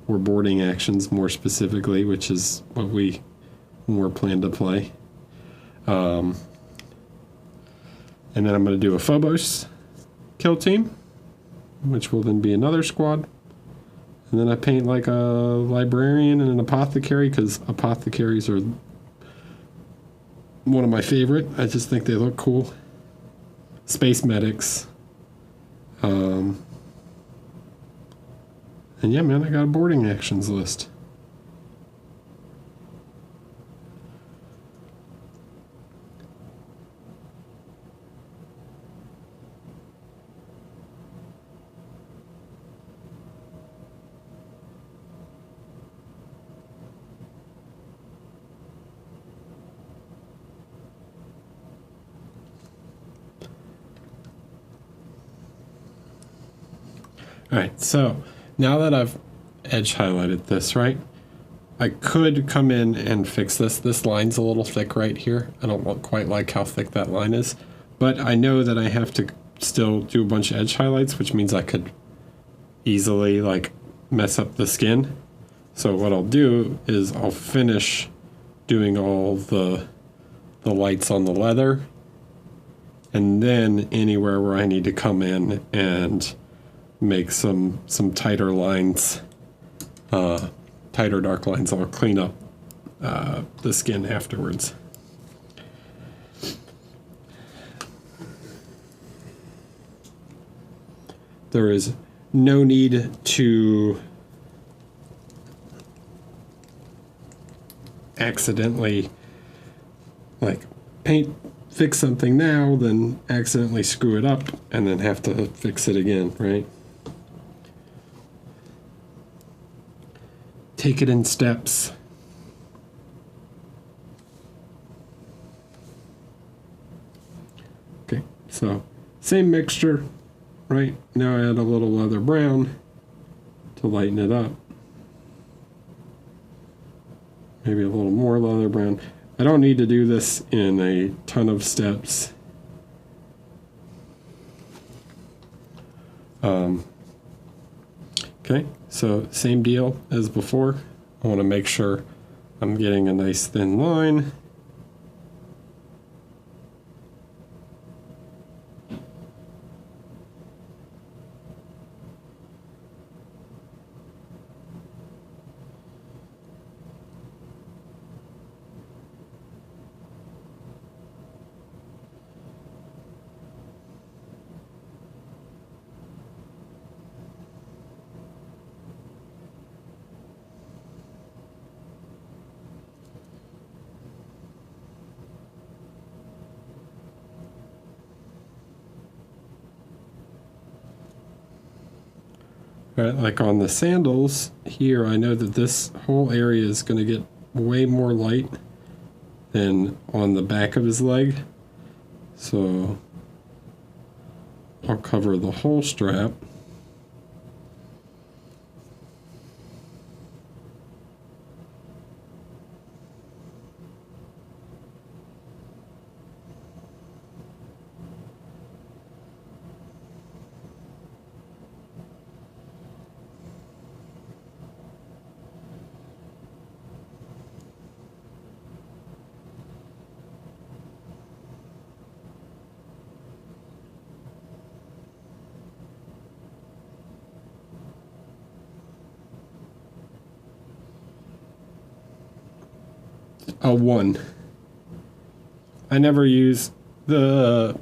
or boarding actions more specifically, which is what we're planned to play. And then I'm going to do a Phobos kill team, which will then be another squad. And then I paint like a librarian and an apothecary, because apothecaries are one of my favorite. I just think they look cool. Space medics. And yeah, man, I got a boarding actions list. All right, so now that I've edge highlighted this, right, I could come in and fix this. This line's a little thick right here. I don't quite like how thick that line is, but I know that I have to still do a bunch of edge highlights, which means I could easily like mess up the skin. So what I'll do is I'll finish doing all the lights on the leather, and then anywhere where I need to come in and make some tighter lines, tighter dark lines, I'll clean up the skin afterwards. There is no need to accidentally fix something now, then accidentally screw it up and then have to fix it again, right? Take it in steps. Okay, so same mixture, right? Now I add a little leather brown to lighten it up. Maybe a little more leather brown. I don't need to do this in a ton of steps. Okay, so same deal as before. I want to make sure I'm getting a nice thin line. Right, like on the sandals here, I know that this whole area is going to get way more light than on the back of his leg. So I'll cover the whole strap. A 1. I never use the...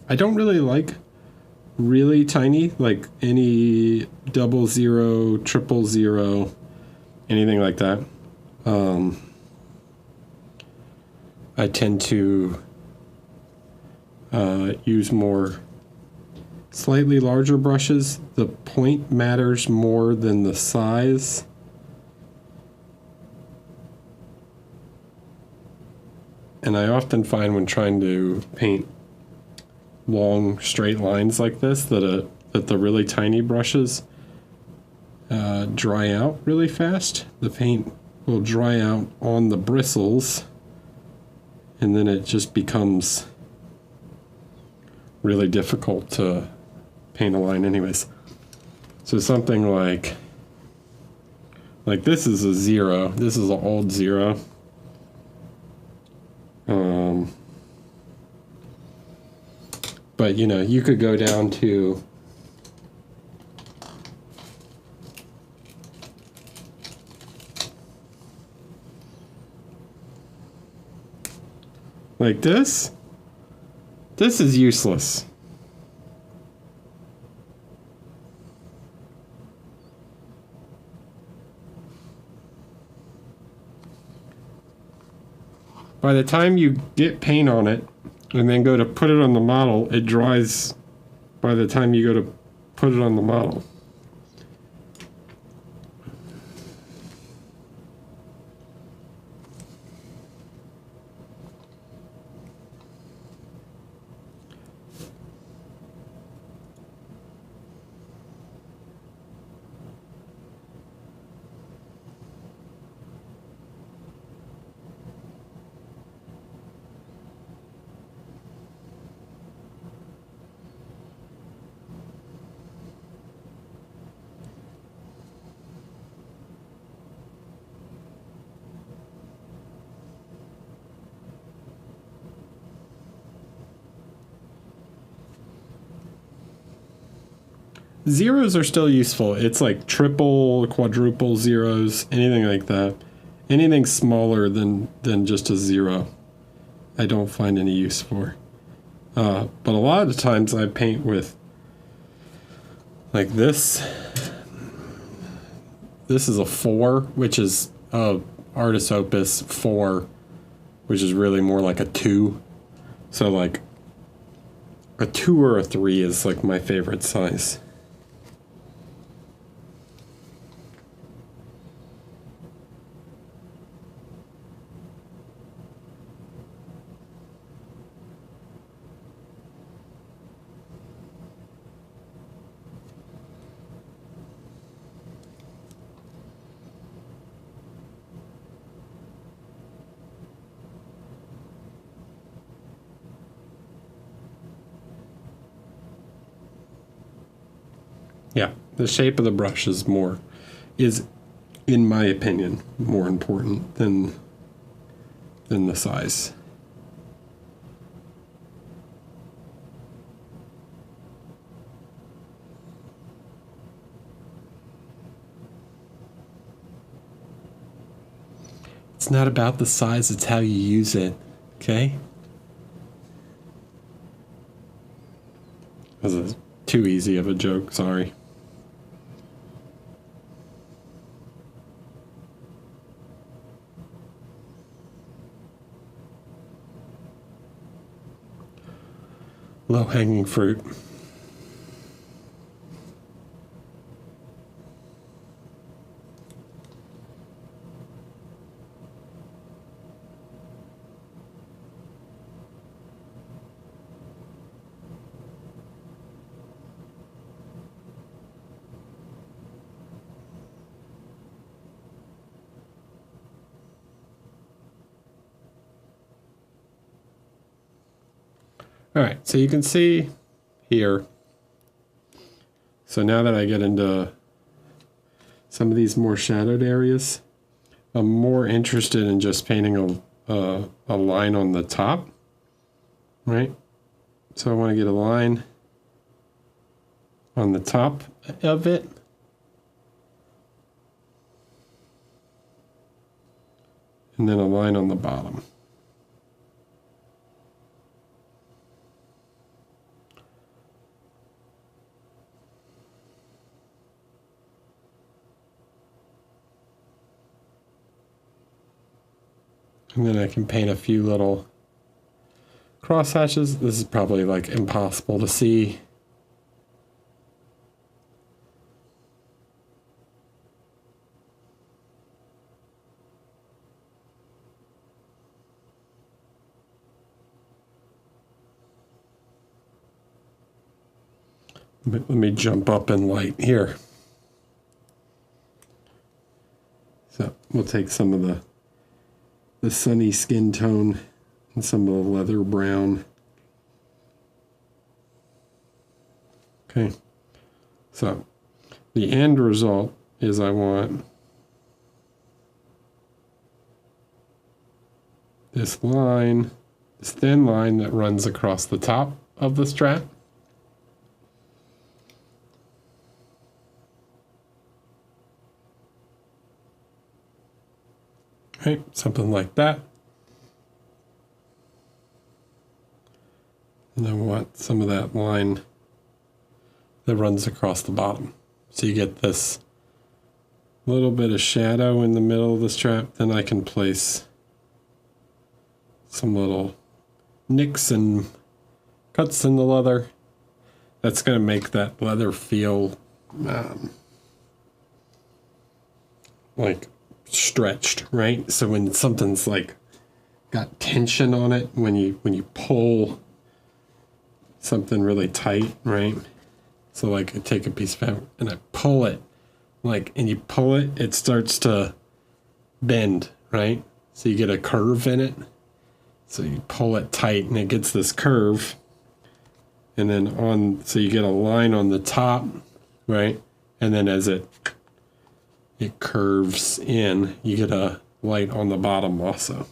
I don't really like really tiny, like any 00, 000, anything like that. I tend to use more slightly larger brushes. The point matters more than the size. And I often find when trying to paint long straight lines like this that the really tiny brushes dry out really fast. The paint will dry out on the bristles, and then it just becomes really difficult to paint a line anyways. So something like this is a 0. This is an old 0. But you know, you could go down to like this. This is useless. By the time you get paint on it and then go to put it on the model, it dries by the time you go to put it on the model. zeros are still useful. It's like triple, quadruple zeros, anything like that. Anything smaller than just a zero, I don't find any use for. But a lot of the times I paint with like this. This is a 4, which is Artist Opus 4, which is really more like a 2. So like a 2 or a 3 is like my favorite size. Yeah, the shape of the brush is in my opinion, more important than the size. It's not about the size, it's how you use it, okay? That was too easy of a joke, sorry. Low-hanging fruit. All right, so you can see here. So now that I get into some of these more shadowed areas, I'm more interested in just painting a line on the top, right? So I want to get a line on the top of it. And then a line on the bottom. And then I can paint a few little cross hatches. This is probably like impossible to see. Let me jump up in light here. So we'll take some of the sunny skin tone and some of the leather brown. Okay, so the end result is I want this line, this thin line that runs across the top of the strap. Right, something like that. And I want some of that line that runs across the bottom. So you get this little bit of shadow in the middle of the strap. Then I can place some little nicks and cuts in the leather. That's going to make that leather feel like stretched, right? So when something's like got tension on it, when you pull something really tight, right? So like I take a piece of fabric and I pull it, like, and you pull it, it starts to bend, right? So you get a curve in it. So you pull it tight and it gets this curve. And then so you get a line on the top, right? And then as it curves in, you get a light on the bottom also.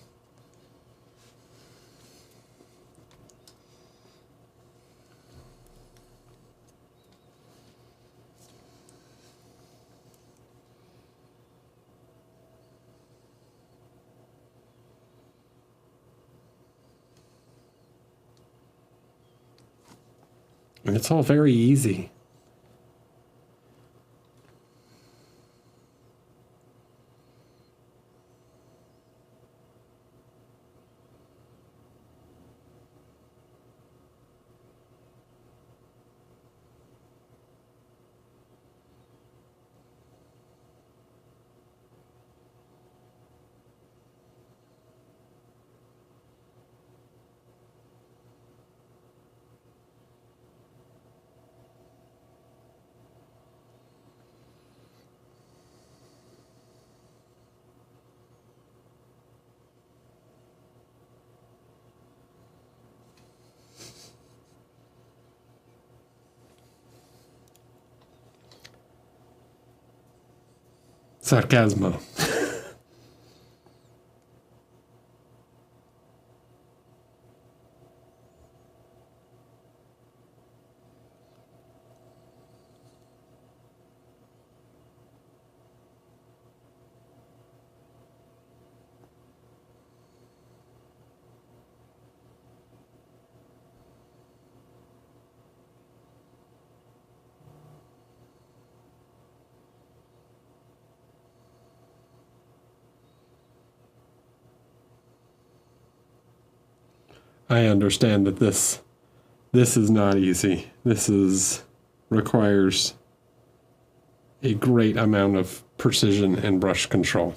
And it's all very easy. Sarcasmo. I understand that this is not easy. Requires a great amount of precision and brush control.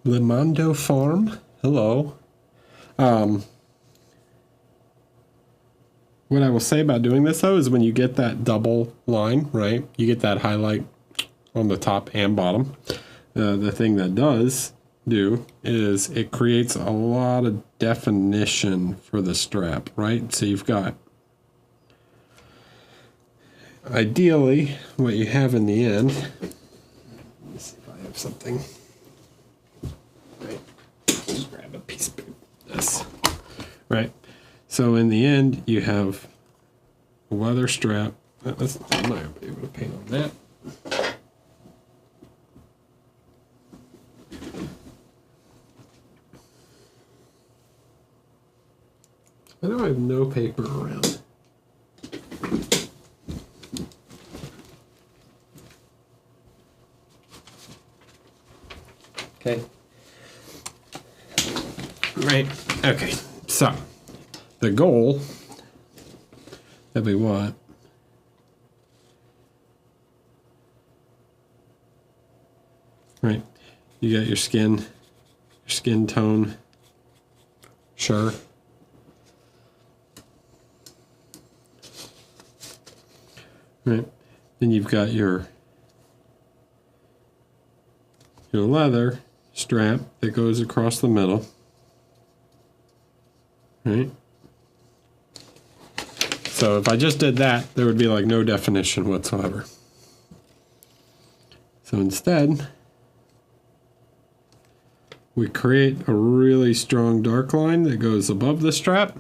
Limando Farm. Hello. What I will say about doing this, though, is when you get that double line, right? You get that highlight on the top and bottom. The thing that does do is it creates a lot of definition for the strap, right? So you've got, ideally, what you have in the end. Let me see if I have something. Right. Just grab a piece of this. Right. So in the end, you have a leather strap. I'm not going to be able to paint on that. I know I have no paper around. Okay. Right. Okay. So the goal that we want right. You got your skin tone. Sure. right? Then you've got your leather strap that goes across the middle, right? So if I just did that, there would be like no definition whatsoever. So instead, we create a really strong dark line that goes above the strap.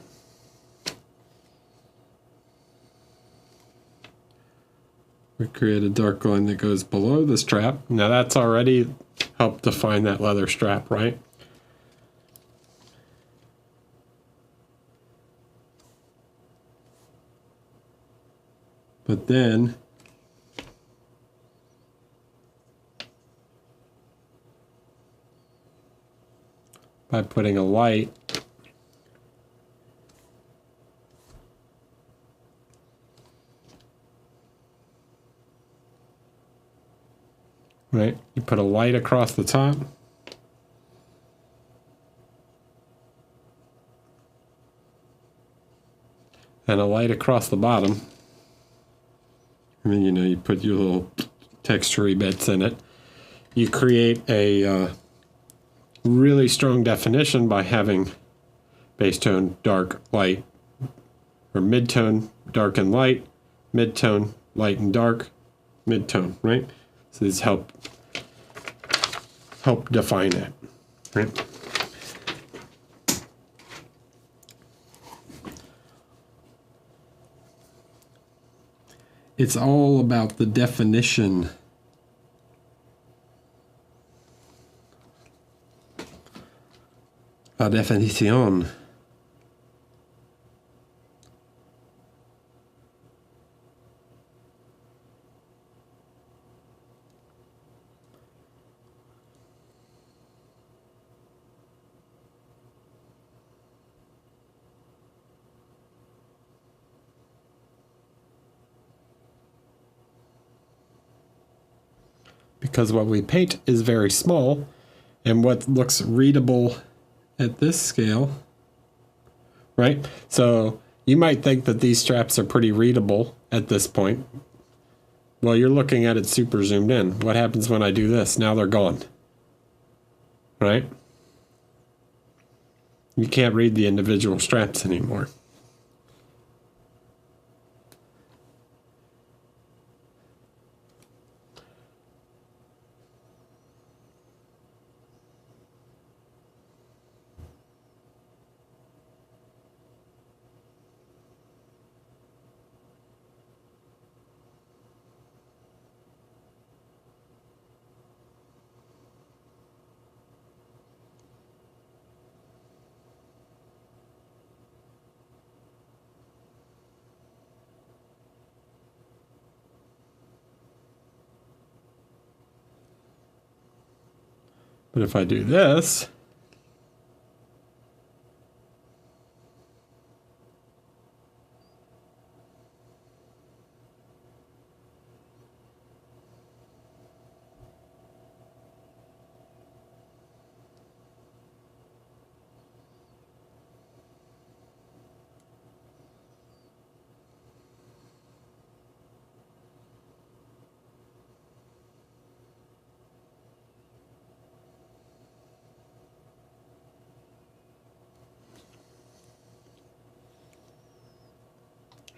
We create a dark line that goes below the strap. Now that's already helped define that leather strap, right? But then by putting a light right, you put a light across the top, and a light across the bottom, and then you put your little textury bits in it. You create a really strong definition by having base tone, dark, light, or mid-tone, dark and light, mid-tone, light and dark, mid-tone, right? So these help define it, right? It's all about the definition. La definición. Because what we paint is very small, and what looks readable at this scale, right? So you might think that these straps are pretty readable at this point. Well, you're looking at it super zoomed in. What happens when I do this? Now they're gone, right? You can't read the individual straps anymore. But if I do this,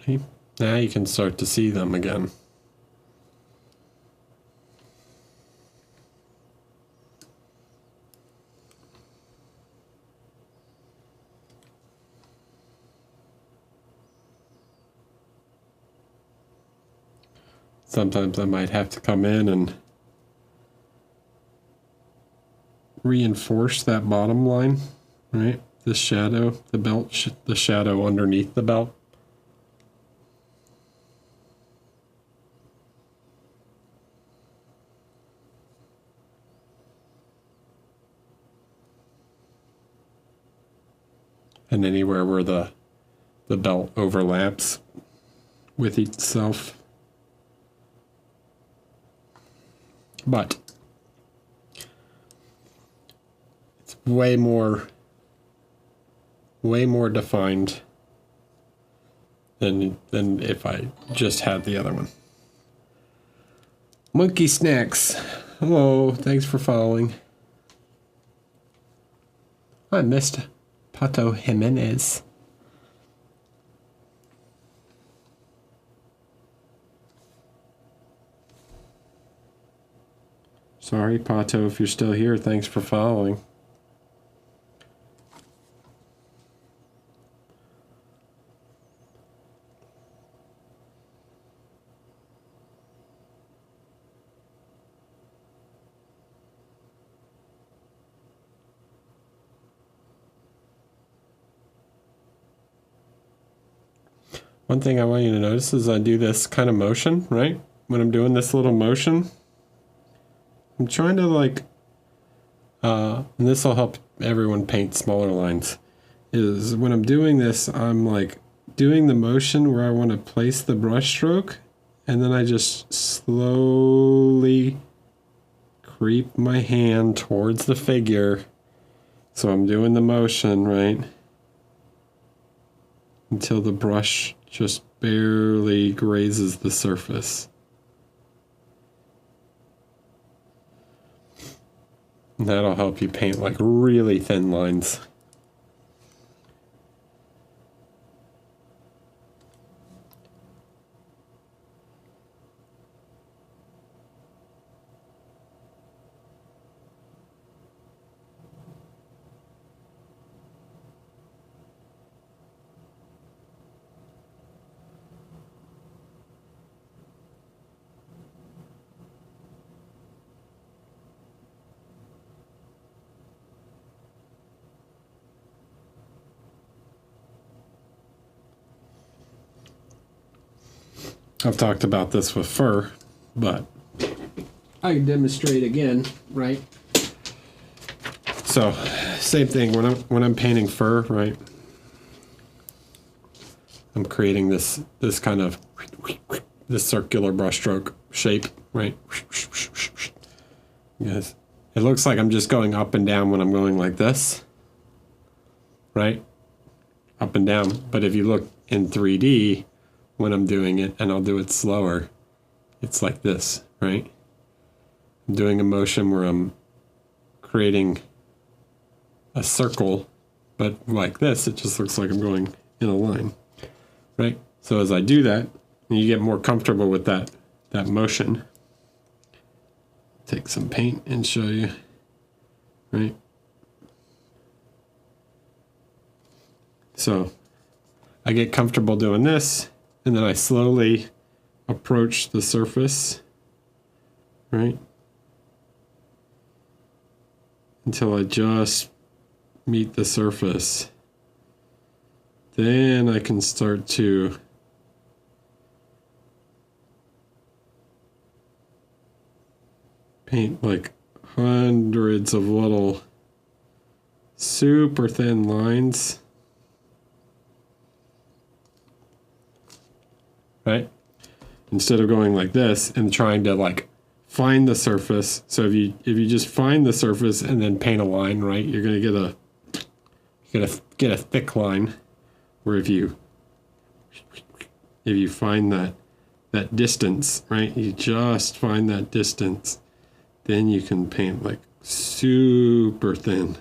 okay, now you can start to see them again. Sometimes I might have to come in and reinforce that bottom line, right? The shadow, the belt, the shadow underneath the belt. And anywhere where the belt overlaps with itself. But it's way more defined than if I just had the other one. Monkey Snacks. Hello, thanks for following. I missed Pato Jimenez. Sorry, Pato, if you're still here, thanks for following. One thing I want you to notice is I do this kind of motion, right? When I'm doing this little motion, I'm trying to like, and this will help everyone paint smaller lines, is when I'm doing this, I'm like doing the motion where I want to place the brush stroke, and then I just slowly creep my hand towards the figure. So I'm doing the motion, right? Until the brush just barely grazes the surface. And that'll help you paint like really thin lines. I've talked about this with fur, but I can demonstrate again, right? So, same thing when I'm painting fur, right? I'm creating this kind of this circular brushstroke shape, right? Yes, it looks like I'm just going up and down when I'm going like this, right? Up and down. But if you look in 3D, when I'm doing it, and I'll do it slower, it's like this, right? I'm doing a motion where I'm creating a circle, but like this, it just looks like I'm going in a line, right? So as I do that, you get more comfortable with that motion. Take some paint and show you, right? So I get comfortable doing this, and then I slowly approach the surface, right? Until I just meet the surface. Then I can start to paint like hundreds of little super thin lines. Right? Instead of going like this and trying to like find the surface. So if you just find the surface and then paint a line, right, you're gonna get a thick line. Where if you find that distance, right, you just find that distance, then you can paint like super thin.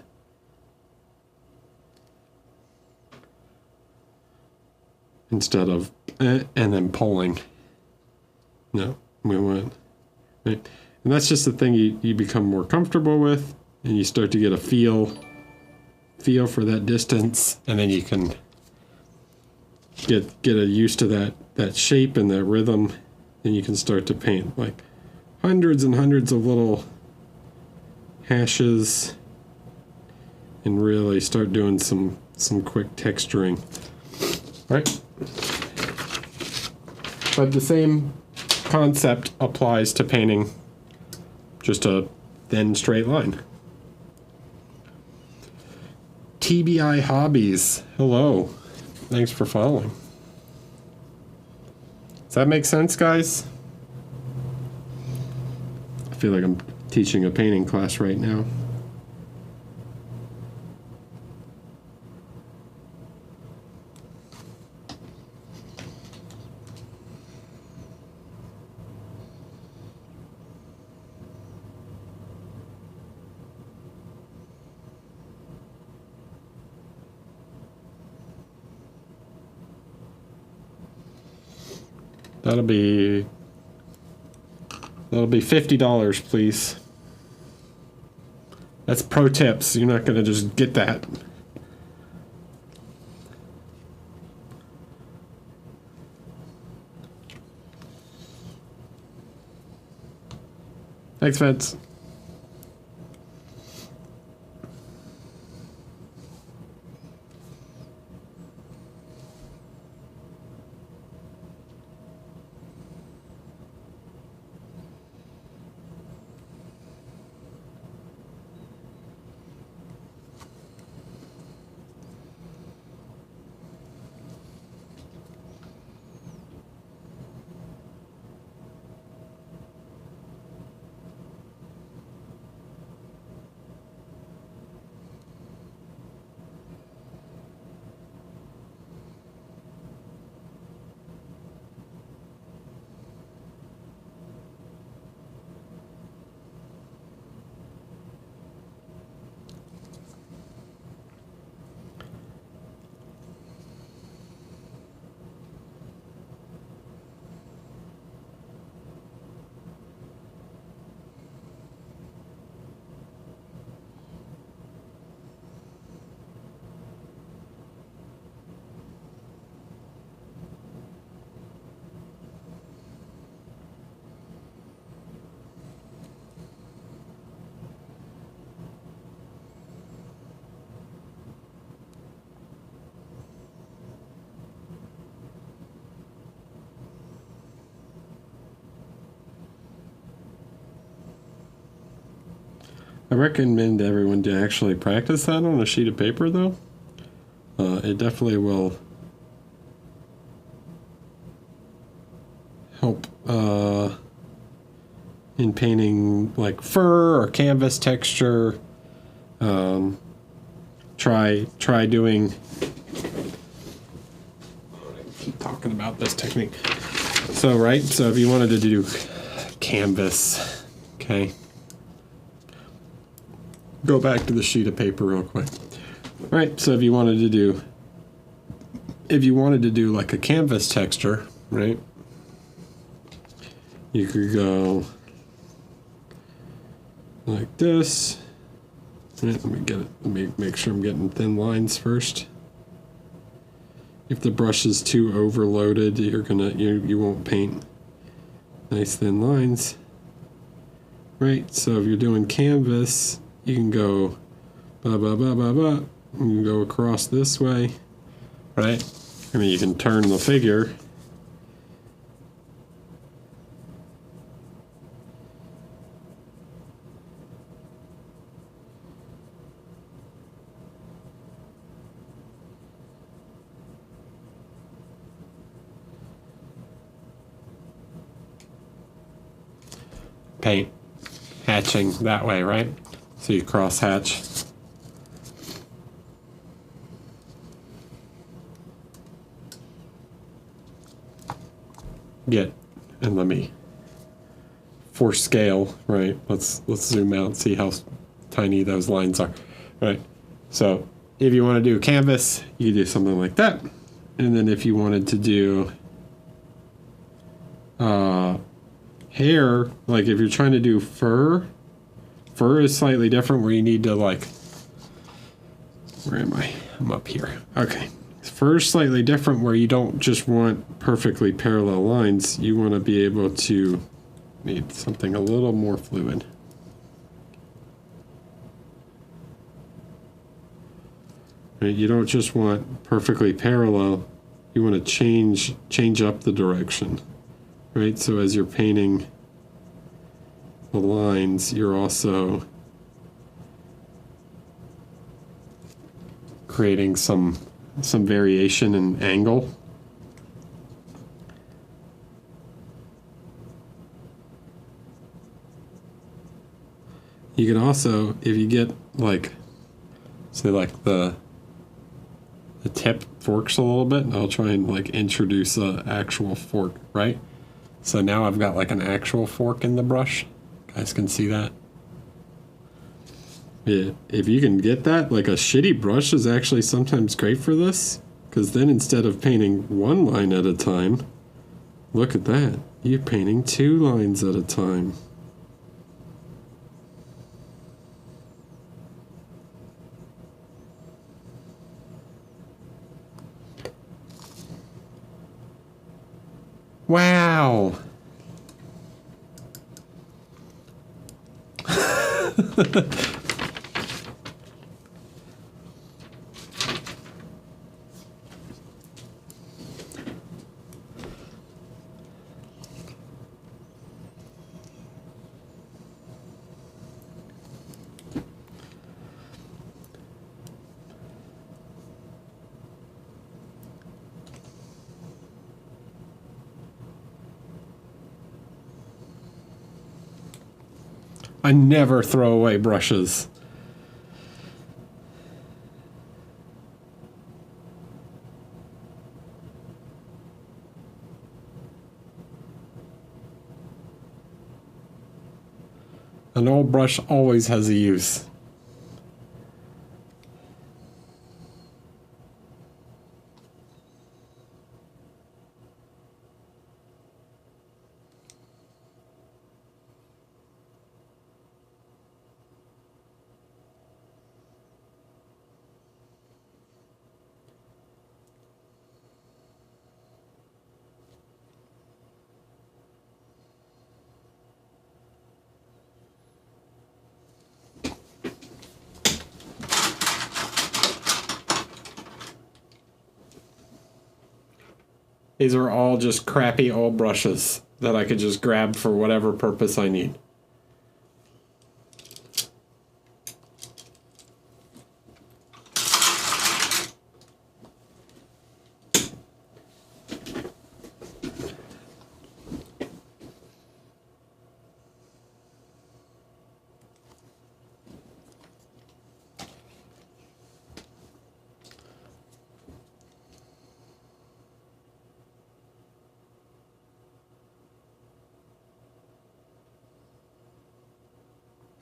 Instead of and then pulling. No, we want, right? And that's just the thing you become more comfortable with, and you start to get a feel for that distance, and then you can get used to that shape and that rhythm, and you can start to paint like hundreds and hundreds of little hashes and really start doing some quick texturing. Right? But the same concept applies to painting just a thin straight line. TBI Hobbies. Hello. Thanks for following. Does that make sense, guys? I feel like I'm teaching a painting class right now. That'll be $50, please. That's pro tips. You're not gonna just get that. Thanks, Vince. I recommend everyone to actually practice that on a sheet of paper, though. It definitely will help in painting like fur or canvas texture. Try doing. I keep talking about this technique. So if you wanted to do canvas, okay. Go back to the sheet of paper real quick. All right, so if you wanted to do like a canvas texture, right? You could go like this. Right, let me get it. Let me make sure I'm getting thin lines first. If the brush is too overloaded, you won't paint nice thin lines. Right, so if you're doing canvas, you can go ba ba ba ba ba. You can go across this way, right? I mean, you can turn the figure. Paint hatching that way, right? So you cross hatch. And let me for scale, right? Let's zoom out and see how tiny those lines are, right? So if you want to do canvas, you do something like that. And then if you wanted to do hair, like if you're trying to do fur is slightly different where you need to like, where am I? I'm up here. Okay. Fur is slightly different where you don't just want perfectly parallel lines. You want to be able to need something a little more fluid. Right? You don't just want perfectly parallel. You want to change up the direction. Right? So as you're painting the lines, you're also creating some variation in angle. You can also, if you get like, say like the tip forks a little bit, I'll try and like introduce a actual fork, right? So now I've got like an actual fork in the brush. You guys can see that. Yeah, if you can get that, like a shitty brush is actually sometimes great for this, because then instead of painting one line at a time, Look at that. You're painting 2 lines at a time. Wow. I never throw away brushes. An old brush always has a use. These are all just crappy old brushes that I could just grab for whatever purpose I need.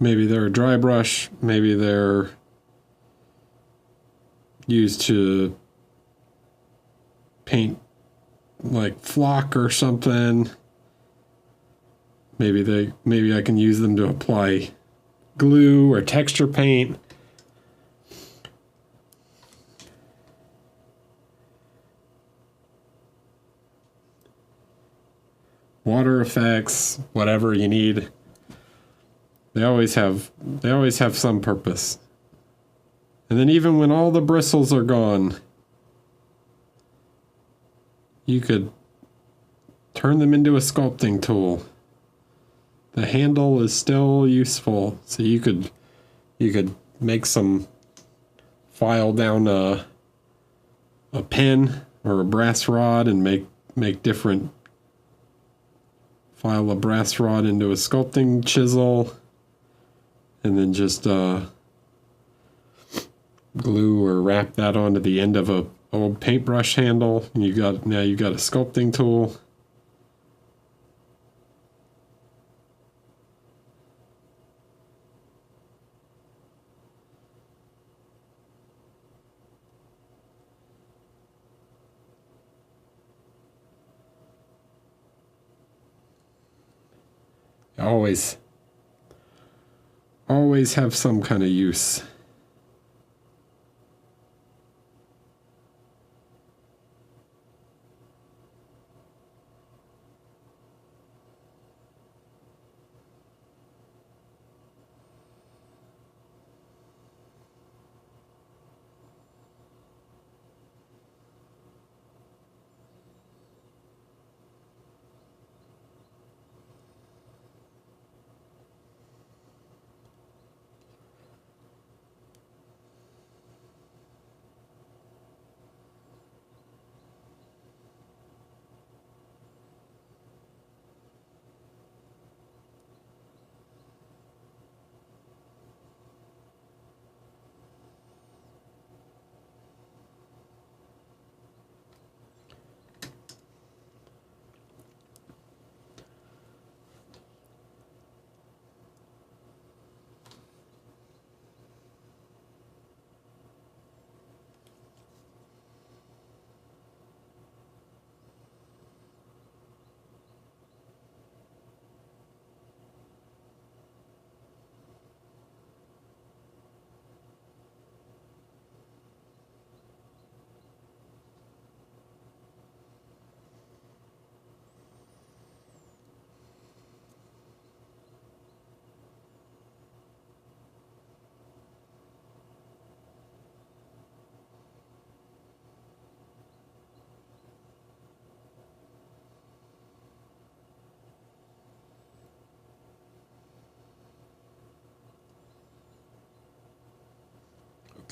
Maybe they're a dry brush, maybe they're used to paint like flock or something. Maybe I can use them to apply glue or texture paint. Water effects, whatever you need. They always have some purpose. And then even when all the bristles are gone, you could turn them into a sculpting tool. The handle is still useful, so you could make some file down a pen or a brass rod and make different, file a brass rod into a sculpting chisel. And then just glue or wrap that onto the end of a old paintbrush handle. And you got a sculpting tool. Always have some kind of use.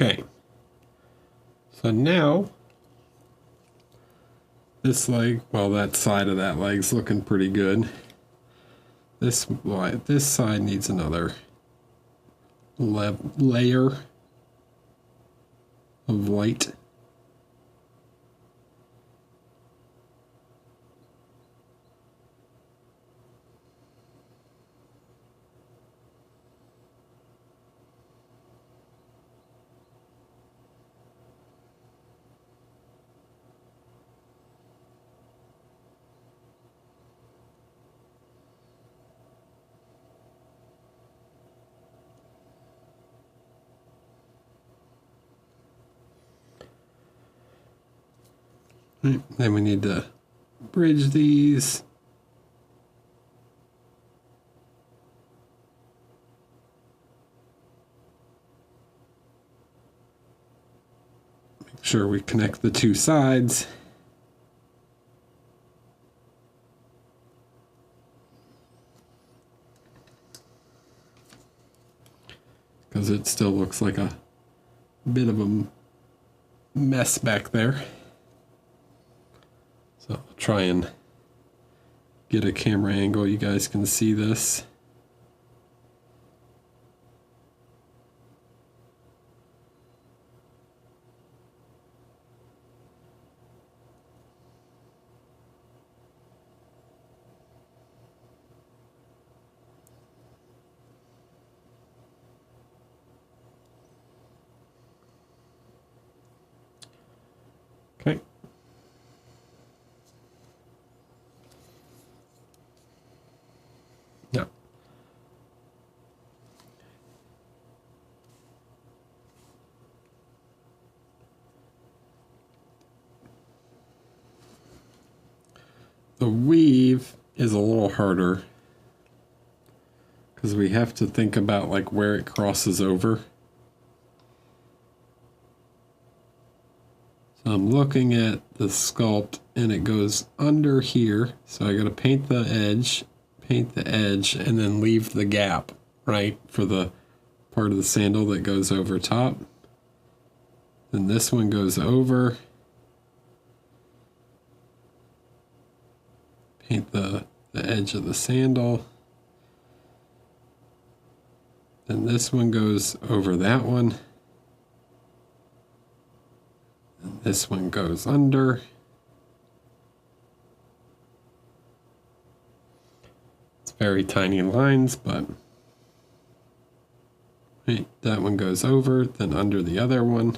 Okay. So now, this leg, well, that side of that leg's looking pretty good. This side needs another layer of white. Right, then we need to bridge these. Make sure we connect the two sides. Because it still looks like a bit of a mess back there. So I'll try and get a camera angle you guys can see this. Okay. Yeah. The weave is a little harder because we have to think about like where it crosses over. So I'm looking at the sculpt and it goes under here. So I got to paint the edge, and then leave the gap, right, for the part of the sandal that goes over top. Then this one goes over. Paint the edge of the sandal. Then this one goes over that one. And this one goes under. It's very tiny lines, but right, that one goes over, then under the other one.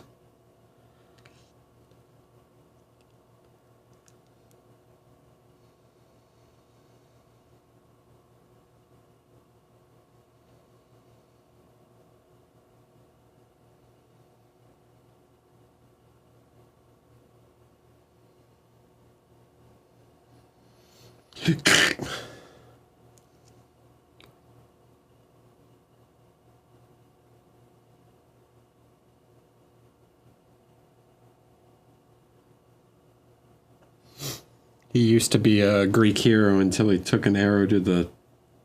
He used to be a Greek hero until he took an arrow to the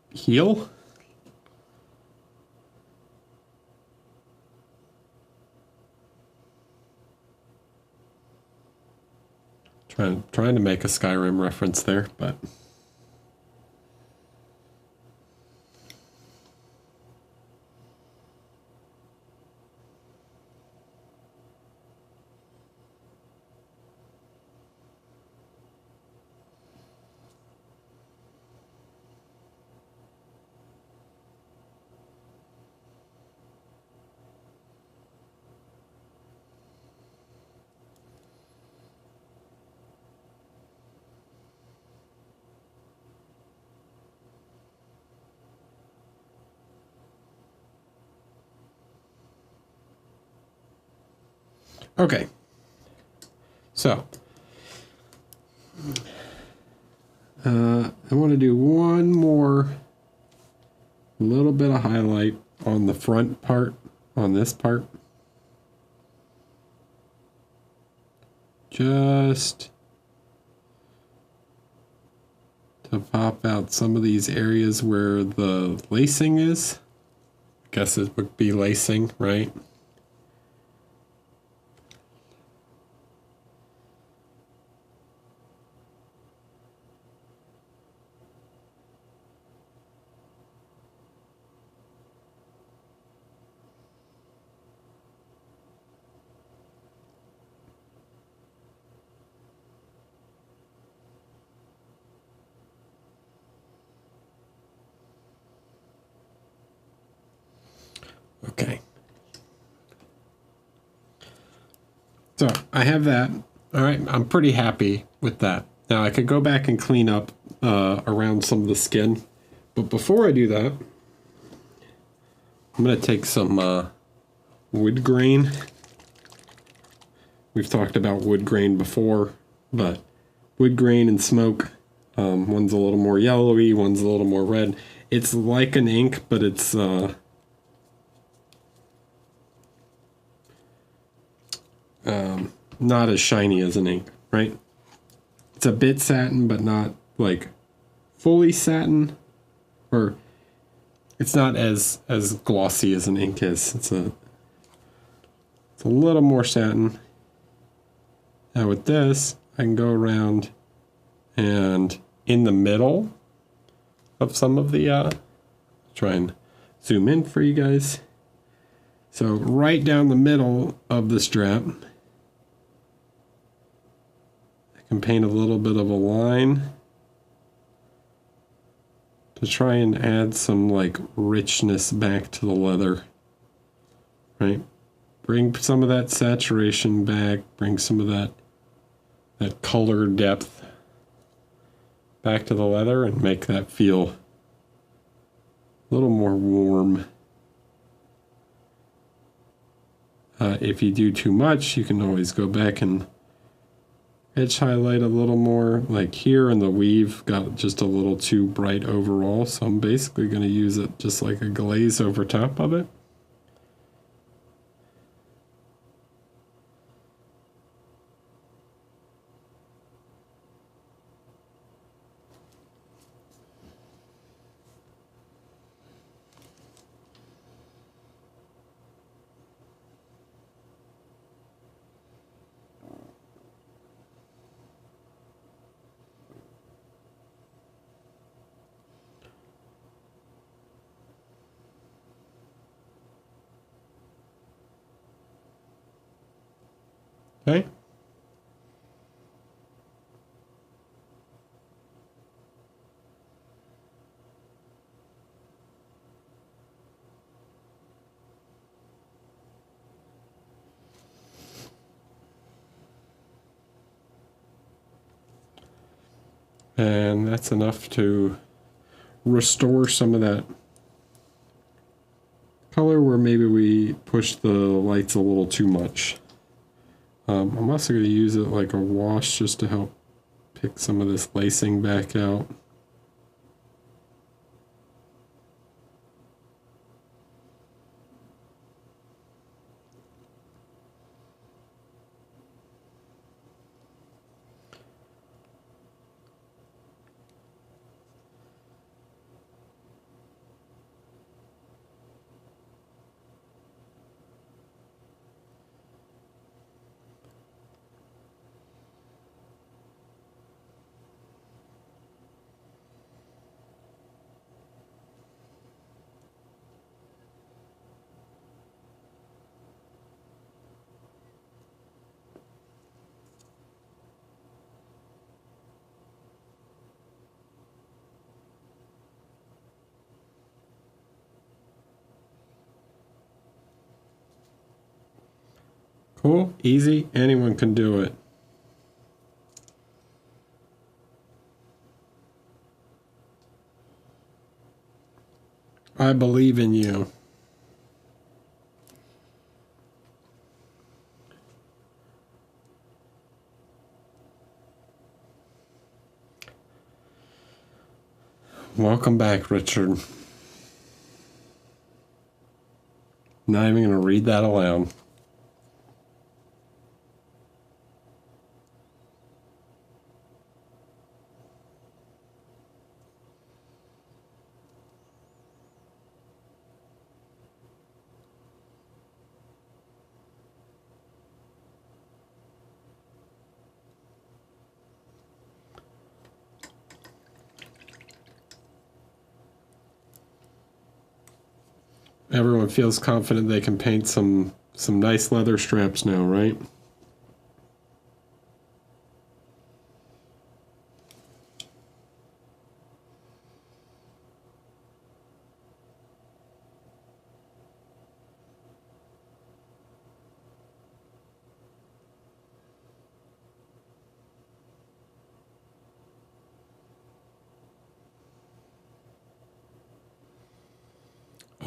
heel. Trying to make a Skyrim reference there, but okay. So, I want to do one more little bit of highlight on the front part, on this part. Just to pop out some of these areas where the lacing is. I guess it would be lacing, right? Okay. So I have that. All right, I'm pretty happy with that. Now I could go back and clean up around some of the skin, but before I do that, I'm going to take some wood grain. We've talked about wood grain before, but wood grain and smoke. One's a little more yellowy, one's a little more red. It's like an ink, but it's not as shiny as an ink, right? It's a bit satin, but not like fully satin, or it's not as glossy as an ink is. It's a little more satin. Now with this, I can go around and in the middle of some of the, try and zoom in for you guys. So right down the middle of the strap, I can paint a little bit of a line to try and add some like richness back to the leather, right? Bring some of that saturation back, bring some of that color depth back to the leather and make that feel a little more warm. If you do too much, you can always go back and edge highlight a little more. Like here in the weave, got just a little too bright overall, so I'm basically going to use it just like a glaze over top of it. Okay. And that's enough to restore some of that color where maybe we pushed the lights a little too much. I'm also going to use it like a wash just to help pick some of this lacing back out. Cool, easy, anyone can do it. I believe in you. Welcome back, Richard. Not even going to read that aloud. Everyone feels confident they can paint some nice leather straps now, right?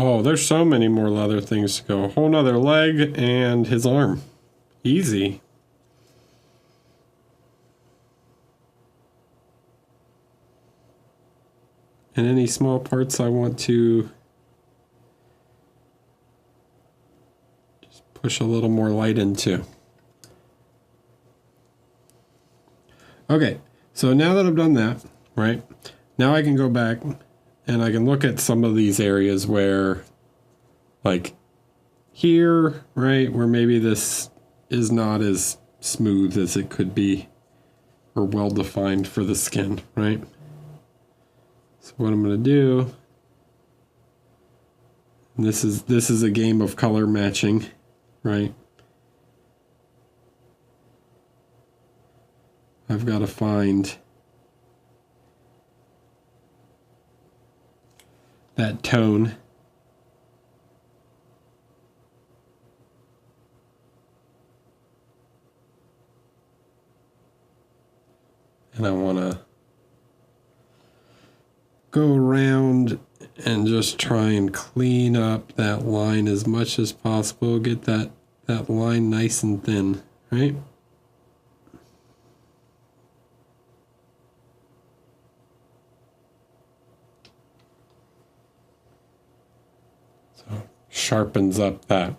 Oh, there's so many more leather things to go. A whole nother leg and his arm. Easy. And any small parts I want to just push a little more light into. Okay, so now that I've done that, right, now I can go back and I can look at some of these areas where, like here, right, where maybe this is not as smooth as it could be or well defined for the skin, right? So what I'm going to do, and this is a game of color matching, right? I've got to find that tone. And I want to go around and just try and clean up that line as much as possible. Get that line nice and thin, right? So sharpens up that.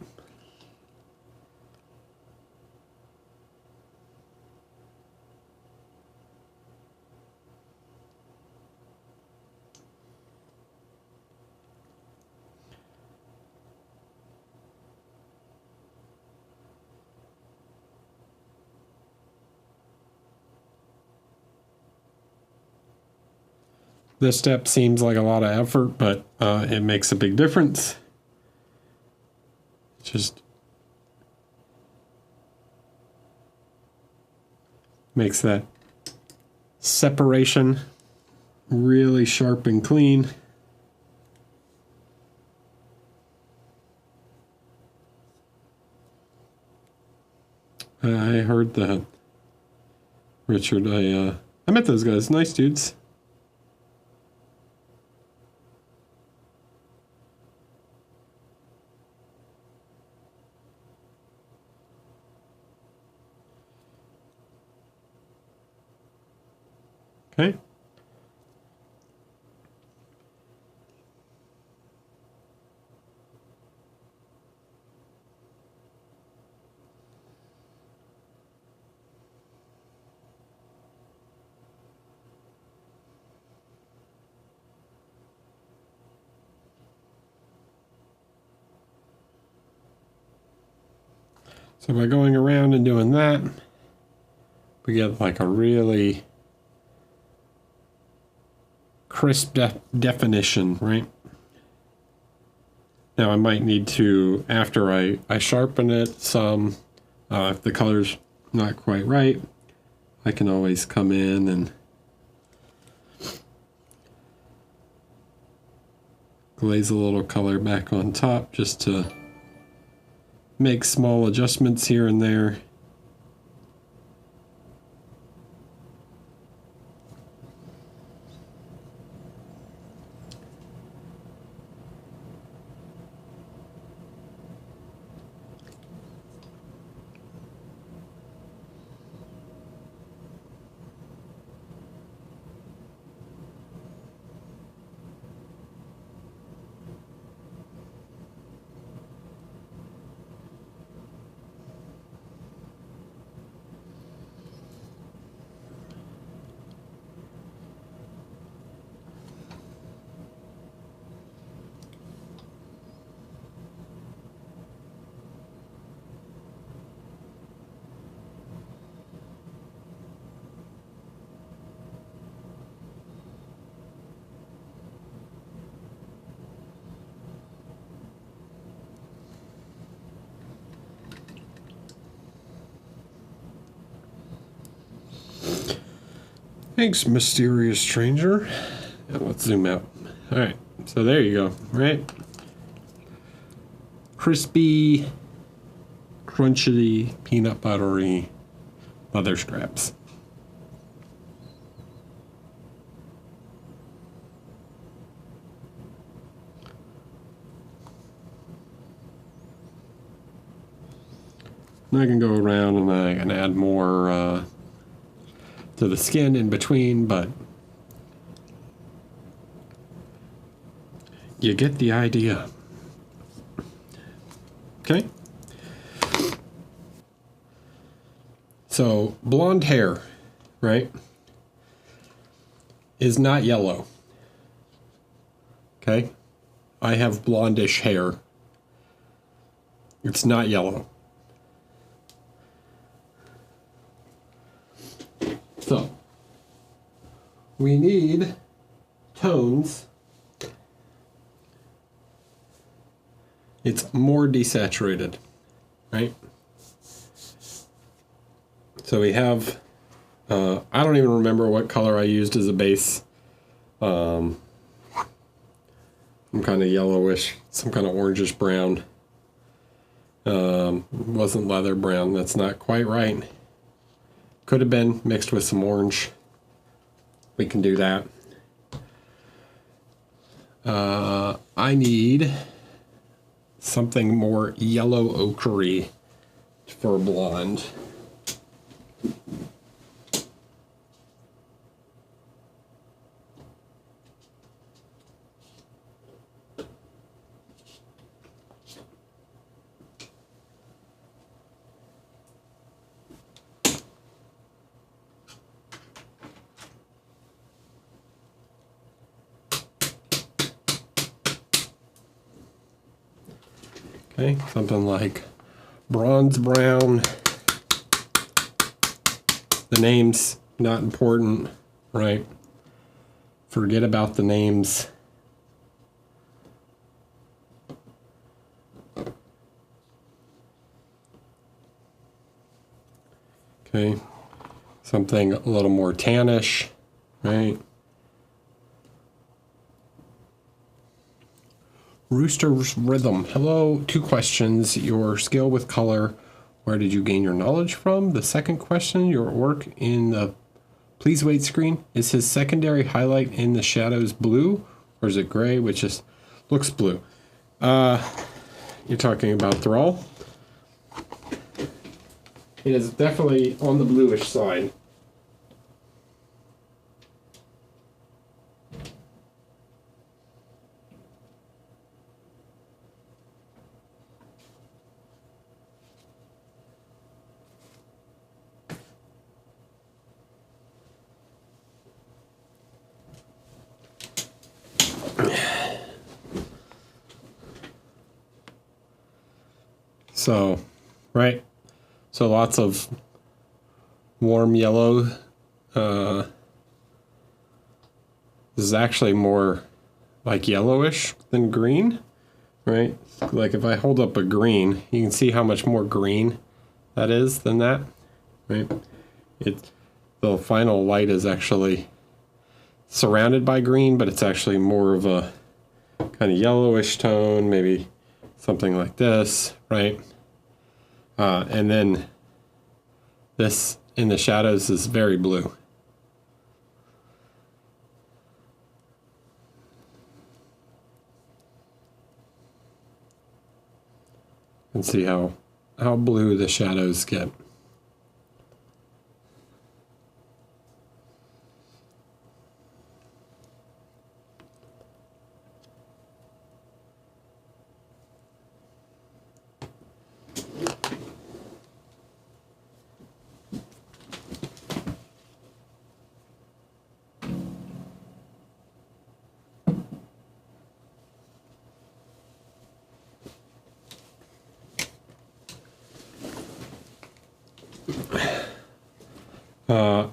This step seems like a lot of effort, but it makes a big difference. Just makes that separation really sharp and clean. I heard that, Richard. I met those guys. Nice dudes. Okay. So by going around and doing that, we get like a really crisp definition, right? Now I might need to, after I sharpen it some, if the color's not quite right, I can always come in and glaze a little color back on top just to make small adjustments here and there. Thanks, mysterious stranger. Now let's zoom out. All right, so there you go, right? Crispy, crunchy, peanut buttery leather straps. I can go around and I can add more to the skin in between, but you get the idea. Okay? So, blonde hair, right, is not yellow. Okay? I have blondish hair. It's not yellow. So, we need tones. It's more desaturated, right? So we have, I don't even remember what color I used as a base. Some kind of yellowish, some kind of orangish brown. Wasn't leather brown, that's not quite right. Could have been mixed with some orange. We can do that. I need something more yellow ochre for blonde. Okay, something like bronze brown. The name's not important, right? Forget about the names. Okay, something a little more tannish, right? Rooster's Rhythm. Hello, 2 questions. Your skill with color. Where did you gain your knowledge from? The second question, your work in the please wait screen. Is his secondary highlight in the shadows blue? Or is it gray, which is looks blue? You're talking about Thrall? It is definitely on the bluish side. So, right. So lots of warm yellow. This is actually more like yellowish than green, right? Like if I hold up a green, you can see how much more green that is than that, right? The final light is actually surrounded by green, but it's actually more of a kind of yellowish tone, maybe something like this, right? And then this in the shadows is very blue. You can see how blue the shadows get.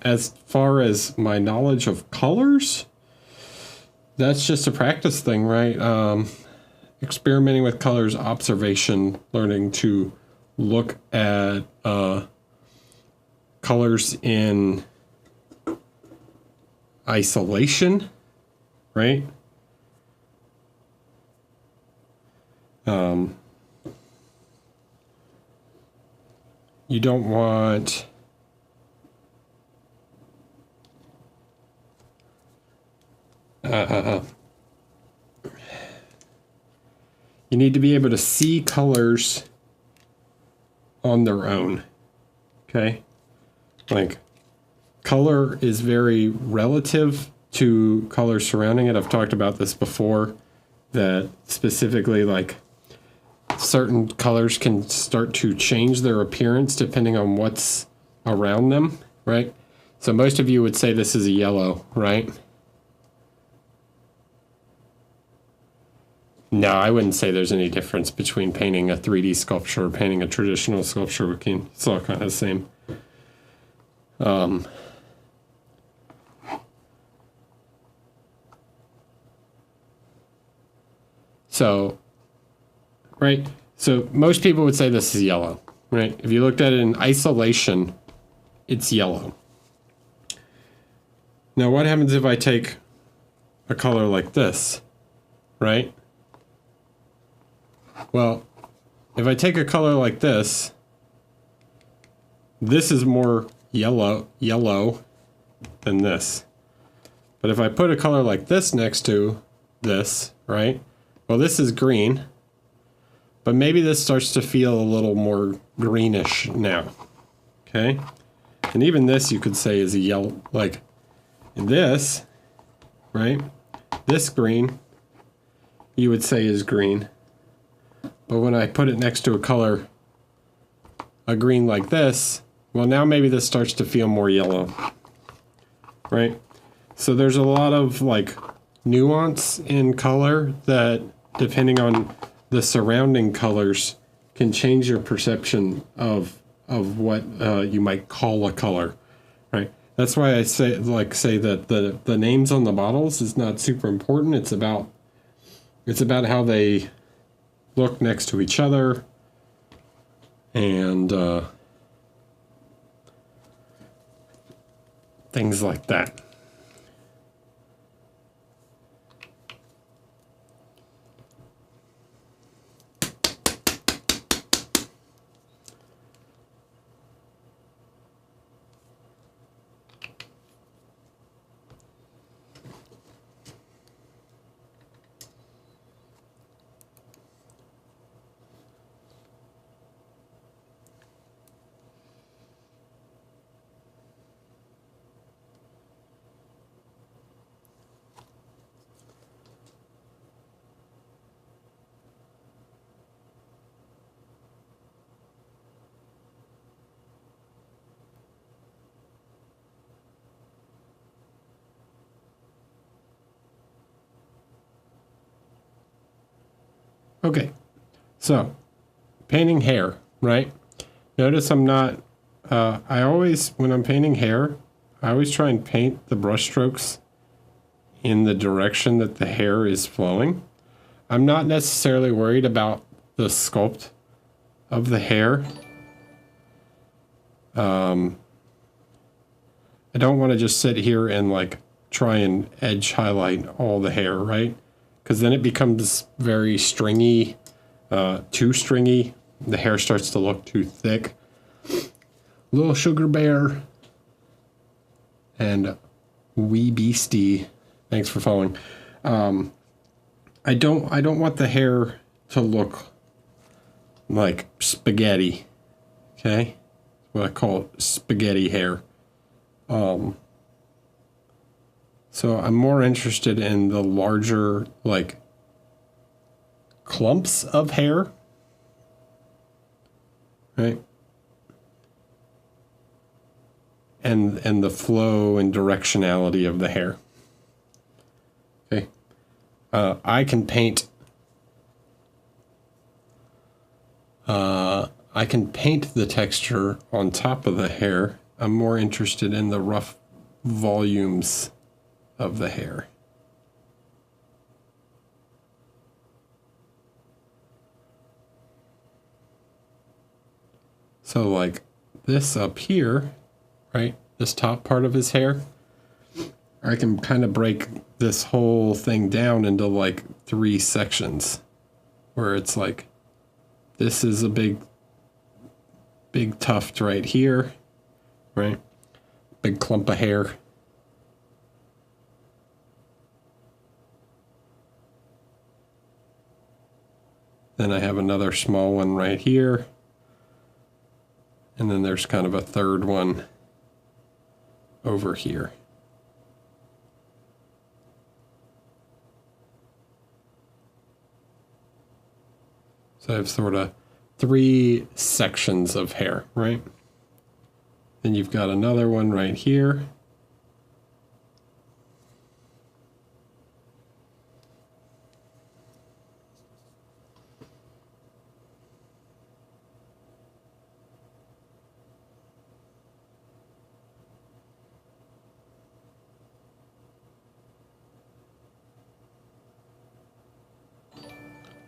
As far as my knowledge of colors, that's just a practice thing, right? Experimenting with colors, observation, learning to look at colors in isolation, right? You don't want you need to be able to see colors on their own. Okay? Like, color is very relative to color surrounding it. I've talked about this before, that specifically, like, certain colors can start to change their appearance depending on what's around them, right? So most of you would say this is a yellow, right? No, I wouldn't say there's any difference between painting a 3D sculpture or painting a traditional sculpture. It's all kind of the same. So, right? So most people would say this is yellow, right? If you looked at it in isolation, it's yellow. Now, what happens if I take a color like this, right? Well, if I take a color like this is more yellow than this. But if I put a color like this next to this, right? Well, this is green, but maybe this starts to feel a little more greenish now, okay? And even this you could say is a yellow, like this, right? This green, you would say is green. But when I put it next to a color, a green like this, well, now maybe this starts to feel more yellow, right? So there's a lot of like nuance in color that, depending on the surrounding colors, can change your perception of what you might call a color, right? That's why I say that the names on the bottles is not super important. It's about how they look next to each other, and things like that. Okay, so painting hair, right? Notice I'm not, I always, when I'm painting hair, I always try and paint the brush strokes in the direction that the hair is flowing. I'm not necessarily worried about the sculpt of the hair. I don't want to just sit here and like try and edge highlight all the hair, right? Because then it becomes very stringy, too stringy. The hair starts to look too thick. Little Sugar Bear and Wee Beastie, thanks for following. I don't want the hair to look like spaghetti. Okay, what I call spaghetti hair. So I'm more interested in the larger, like, clumps of hair, right? And the flow and directionality of the hair. Okay. I can paint the texture on top of the hair. I'm more interested in the rough volumes of the hair. So like this up here, right? This top part of his hair, I can kind of break this whole thing down into like 3 sections where it's like, this is a big tuft right here, right? Big clump of hair. Then I have another small one right here. And then there's kind of a third one over here. So I have sort of 3 sections of hair, right? Then you've got another one right here.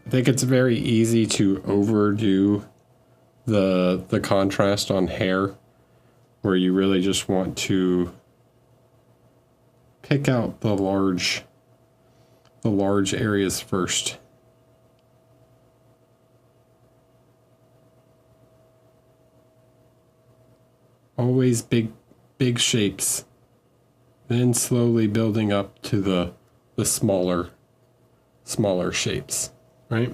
I think it's very easy to overdo the contrast on hair, where you really just want to pick out the large areas first. Always big shapes, then slowly building up to the smaller shapes, right?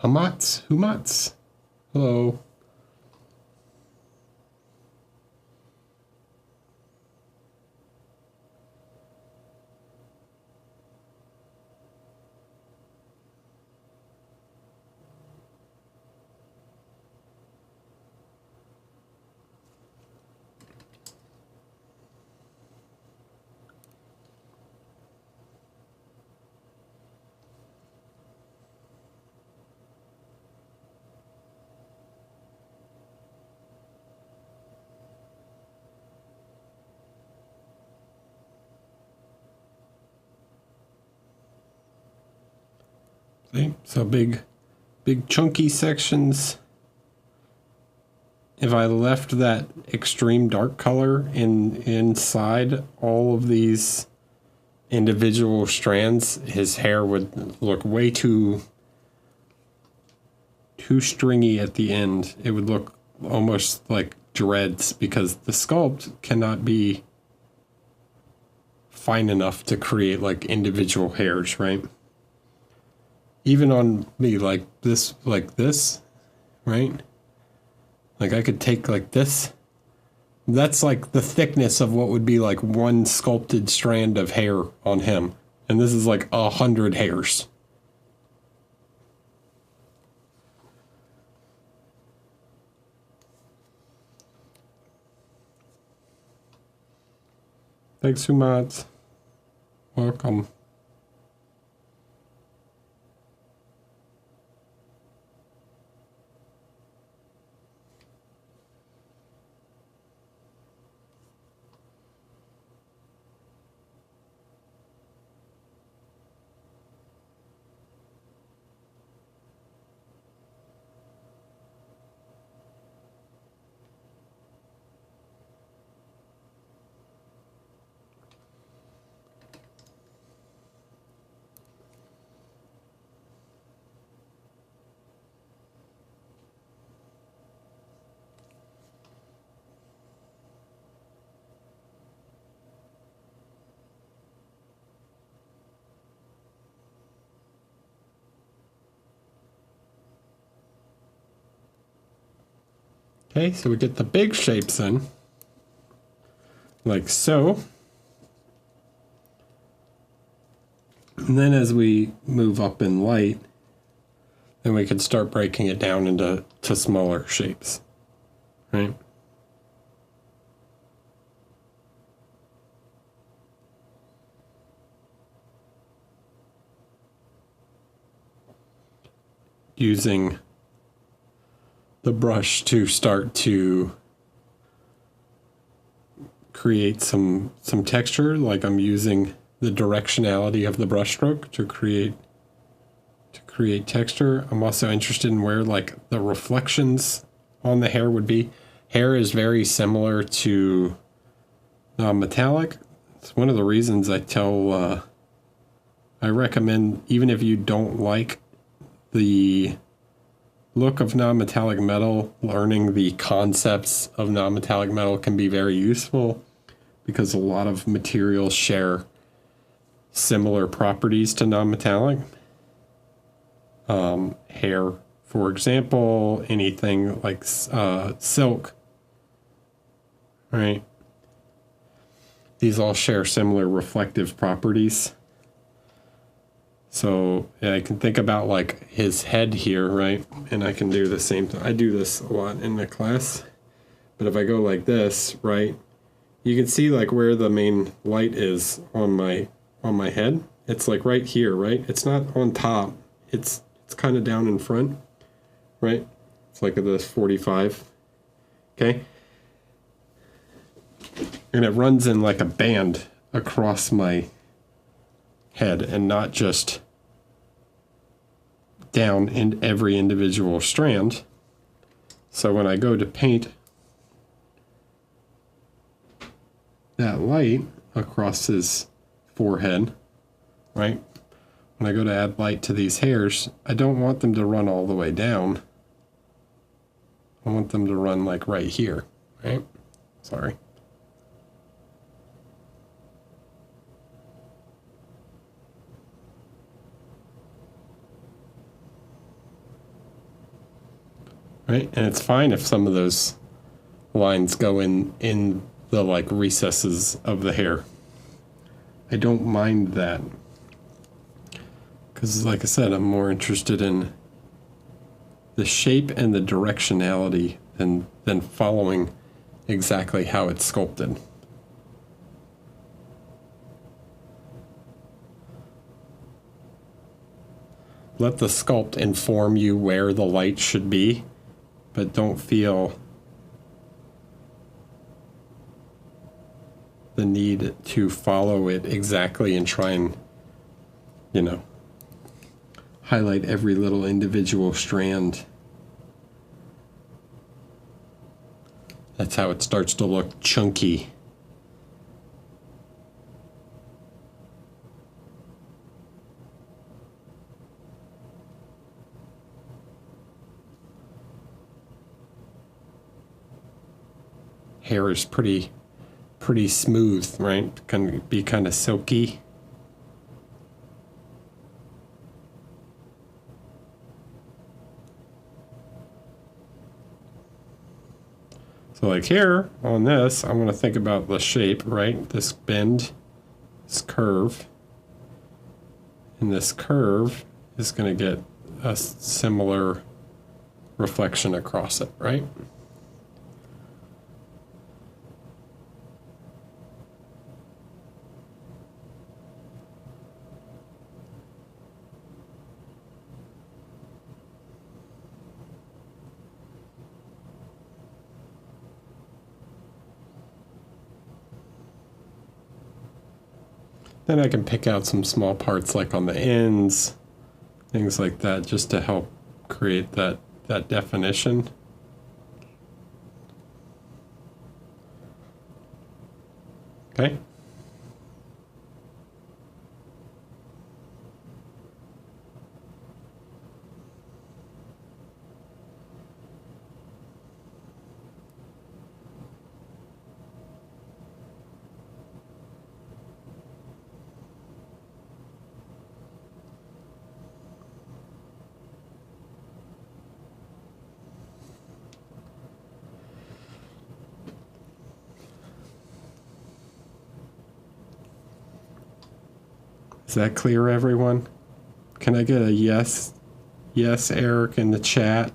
Humats. Hello. See? So big chunky sections. If I left that extreme dark color inside all of these individual strands, his hair would look way too stringy at the end. It would look almost like dreads, because the sculpt cannot be fine enough to create like individual hairs, right? Even on me, like this, right? Like I could take like this. That's like the thickness of what would be like one sculpted strand of hair on him. And this is like 100 hairs. Thanks, Sumat. Welcome. Okay, so we get the big shapes in, like so. And then as we move up in light, then we can start breaking it down into smaller shapes, right? Using the brush to start to create some texture, like I'm using the directionality of the brush stroke to create texture. I'm also interested in where like the reflections on the hair would be. Hair is very similar to metallic. It's one of the reasons I recommend, even if you don't like the look of non-metallic metal, learning the concepts of non-metallic metal can be very useful, because a lot of materials share similar properties to non-metallic. hair. For example, anything like silk, right? These all share similar reflective properties. So I can think about like his head here, right? And I can do the same thing. I do this a lot in the class. But if I go like this, right, you can see like where the main light is on my head. It's like right here, right? It's not on top. It's kind of down in front, right? It's like this 45. Okay? And it runs in like a band across my head and not just down in every individual strand. So when I go to paint that light across his forehead, right? When I go to add light to these hairs, I don't want them to run all the way down. I want them to run like right here, right? Sorry. Right? And it's fine if some of those lines go in the like recesses of the hair. I don't mind that. Because like I said, I'm more interested in the shape and the directionality than following exactly how it's sculpted. Let the sculpt inform you where the light should be, but don't feel the need to follow it exactly and try and, highlight every little individual strand. That's how it starts to look chunky. Hair is pretty smooth, right? Can be kind of silky. So like here on this, I'm going to think about the shape, right? This bend, this curve. And this curve is going to get a similar reflection across it, right? Then I can pick out some small parts like on the ends, things like that, just to help create that definition. Okay. Is that clear, everyone? Can I get a yes? Yes, Eric, in the chat.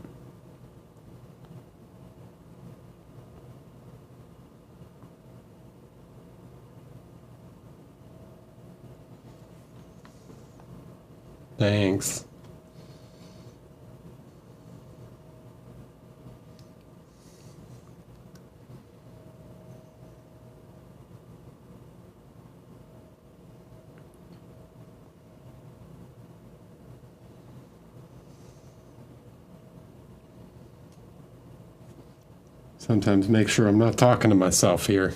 Thanks. Sometimes make sure I'm not talking to myself here.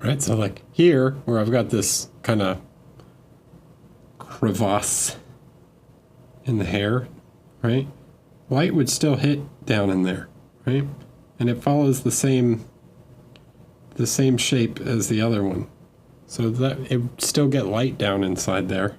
right? So like here, where I've got this kind of crevasse in the hair, right? Light would still hit down in there, right? And it follows the same shape as the other one. So that it would still get light down inside there.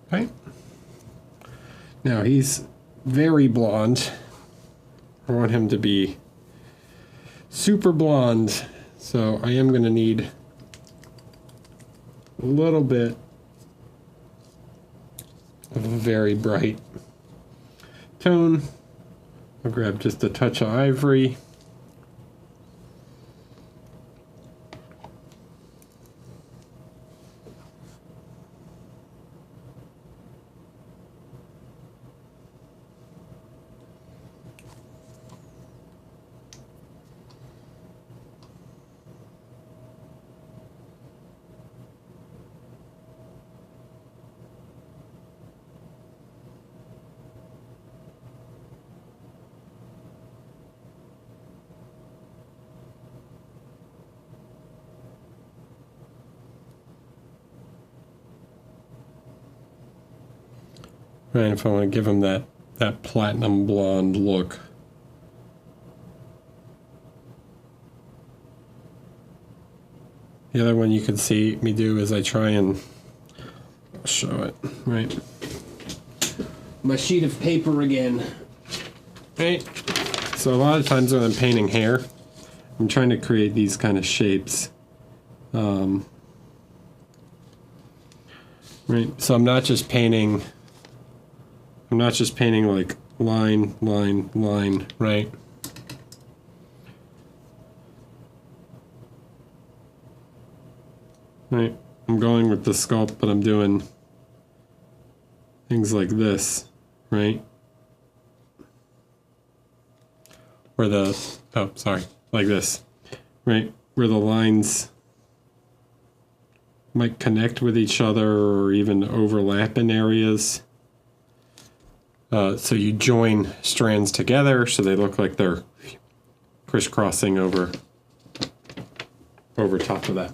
Right? Now he's very blonde. I want him to be super blonde, so I am going to need a little bit of a very bright tone. I'll grab just a touch of ivory. Right, if I want to give him that platinum blonde look. The other one you can see me do is I try and show it, right? My sheet of paper again. Right? So a lot of times when I'm painting hair, I'm trying to create these kind of shapes. Right? So I'm not just painting like line, line, line, right? Right? I'm going with the sculpt, but I'm doing things like this, right? Where like this, right? Where the lines might connect with each other or even overlap in areas. So you join strands together so they look like they're crisscrossing over top of that.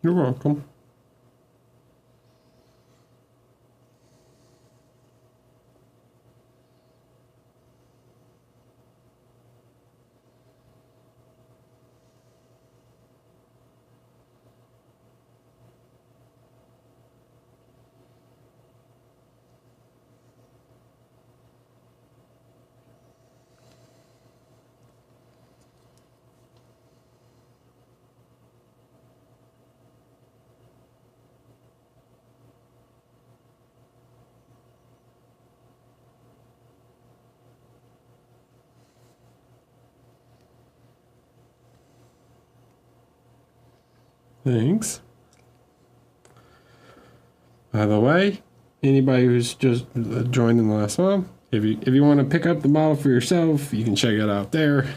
You're welcome. Thanks. By the way, anybody who's just joined in the last one, if you want to pick up the model for yourself, you can check it out there.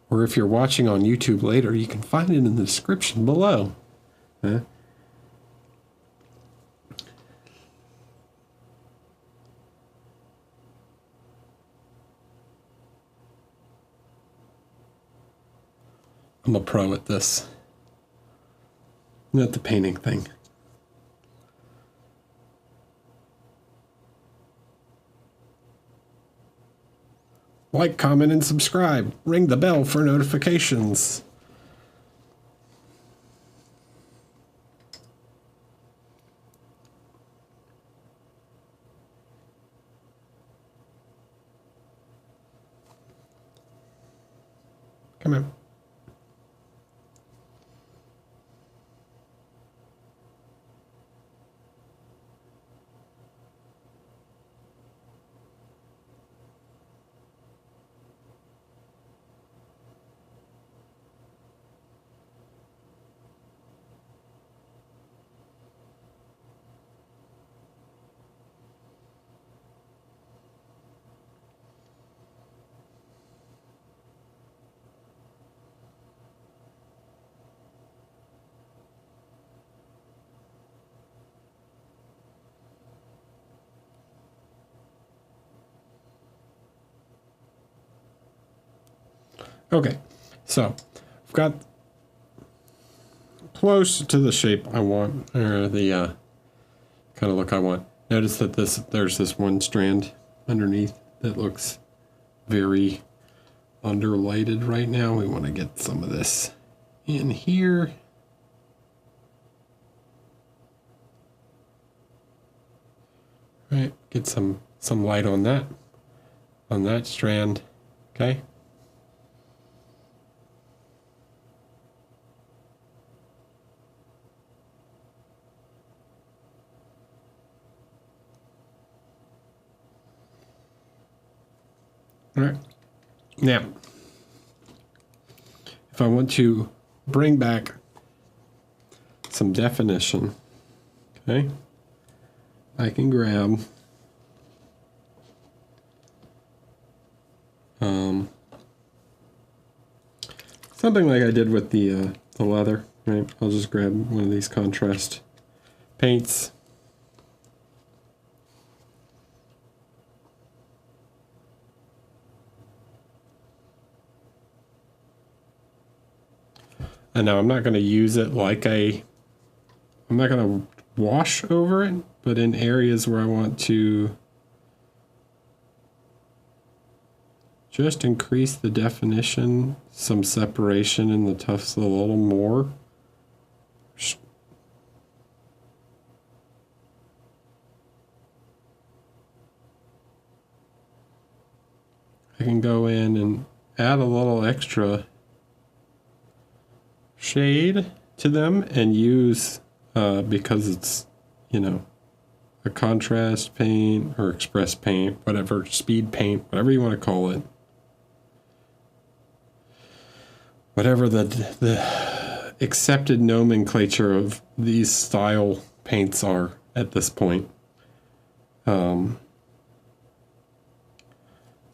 Or if you're watching on YouTube later, you can find it in the description below. I'm a pro at this. Not the painting thing. Like, comment, and subscribe. Ring the bell for notifications. Come on. Okay, so I've got close to the shape I want, or the kind of look I want. Notice that there's this one strand underneath that looks very underlighted right now. We want to get some of this in here. Right, get some light on that strand, okay? All right. Now, if I want to bring back some definition, okay, I can grab something like I did with the leather, right? I'll just grab one of these contrast paints. And now I'm not going to use it like I'm not going to wash over it, but in areas where I want to just increase the definition, some separation in the tufts a little more. I can go in and add a little extra shade to them and use, because it's, you know, a contrast paint or express paint, whatever, speed paint, whatever you want to call it. Whatever the accepted nomenclature of these style paints are at this point.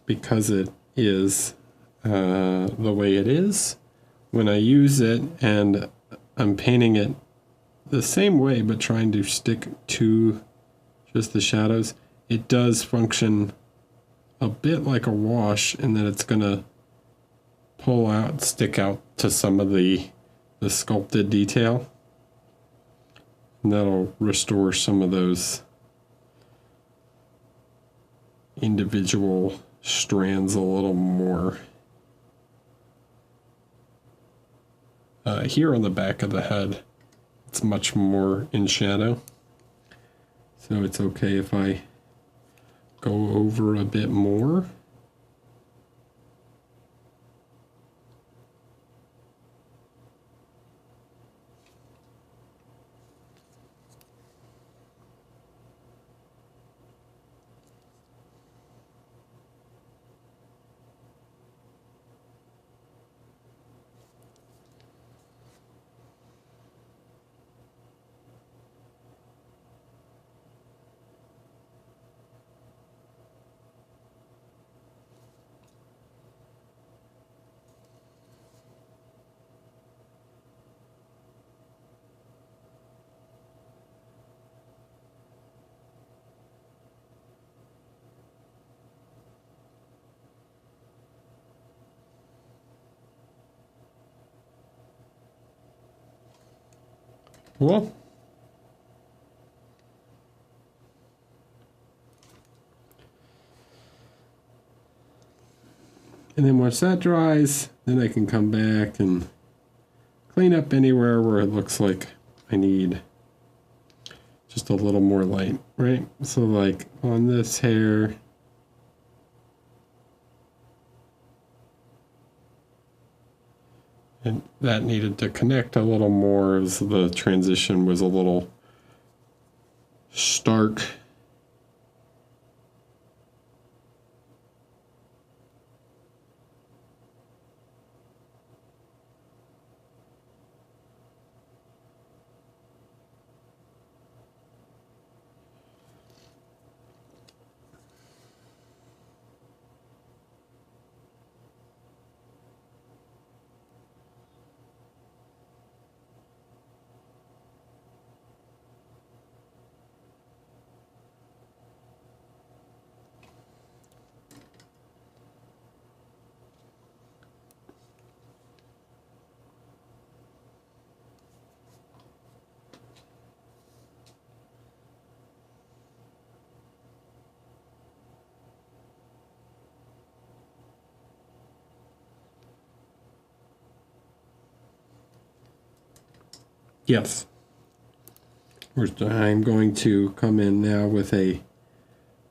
Because it is the way it is, when I use it and I'm painting it the same way but trying to stick to just the shadows, it does function a bit like a wash in that it's going to pull out, stick out to some of the sculpted detail. And that'll restore some of those individual strands a little more. Here on the back of the head, it's much more in shadow. So it's okay if I go over a bit more. Cool. And then once that dries, then I can come back and clean up anywhere where it looks like I need just a little more light, right? So like on this hair, and that needed to connect a little more as the transition was a little stark. Yes. I'm going to come in now with a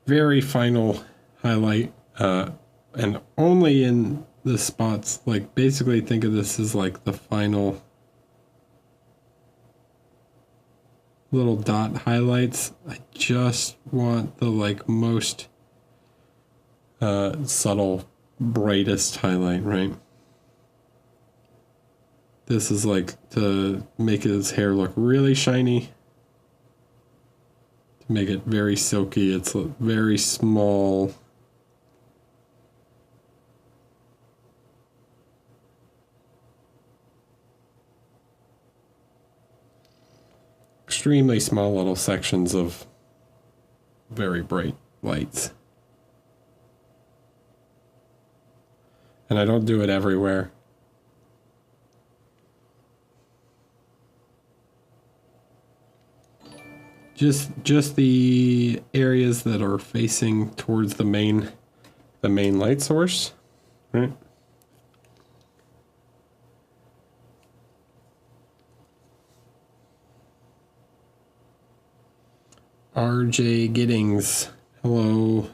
very final highlight, and only in the spots, like basically think of this as like the final little dot highlights. I just want the like most subtle, brightest highlight, right? This is like to make his hair look really shiny, to make it very silky. It's a very small, extremely small little sections of very bright lights. And I don't do it everywhere. Just the areas that are facing towards the main light source, right? RJ Giddings, hello.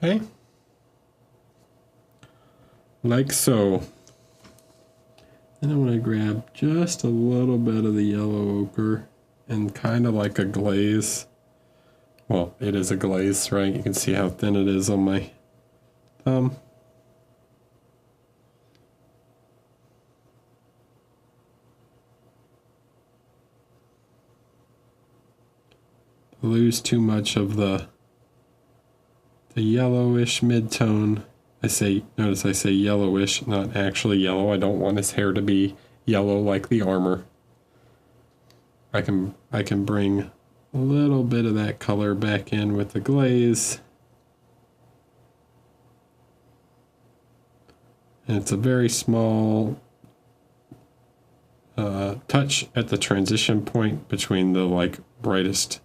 Okay, like so. Then I'm going to grab just a little bit of the yellow ochre and kind of like a glaze. Well, it is a glaze, right? You can see how thin it is on my thumb. Lose too much of the yellowish mid-tone. Notice I say yellowish, not actually yellow. I don't want his hair to be yellow like the armor. I can bring a little bit of that color back in with the glaze. And it's a very small touch at the transition point between the like brightest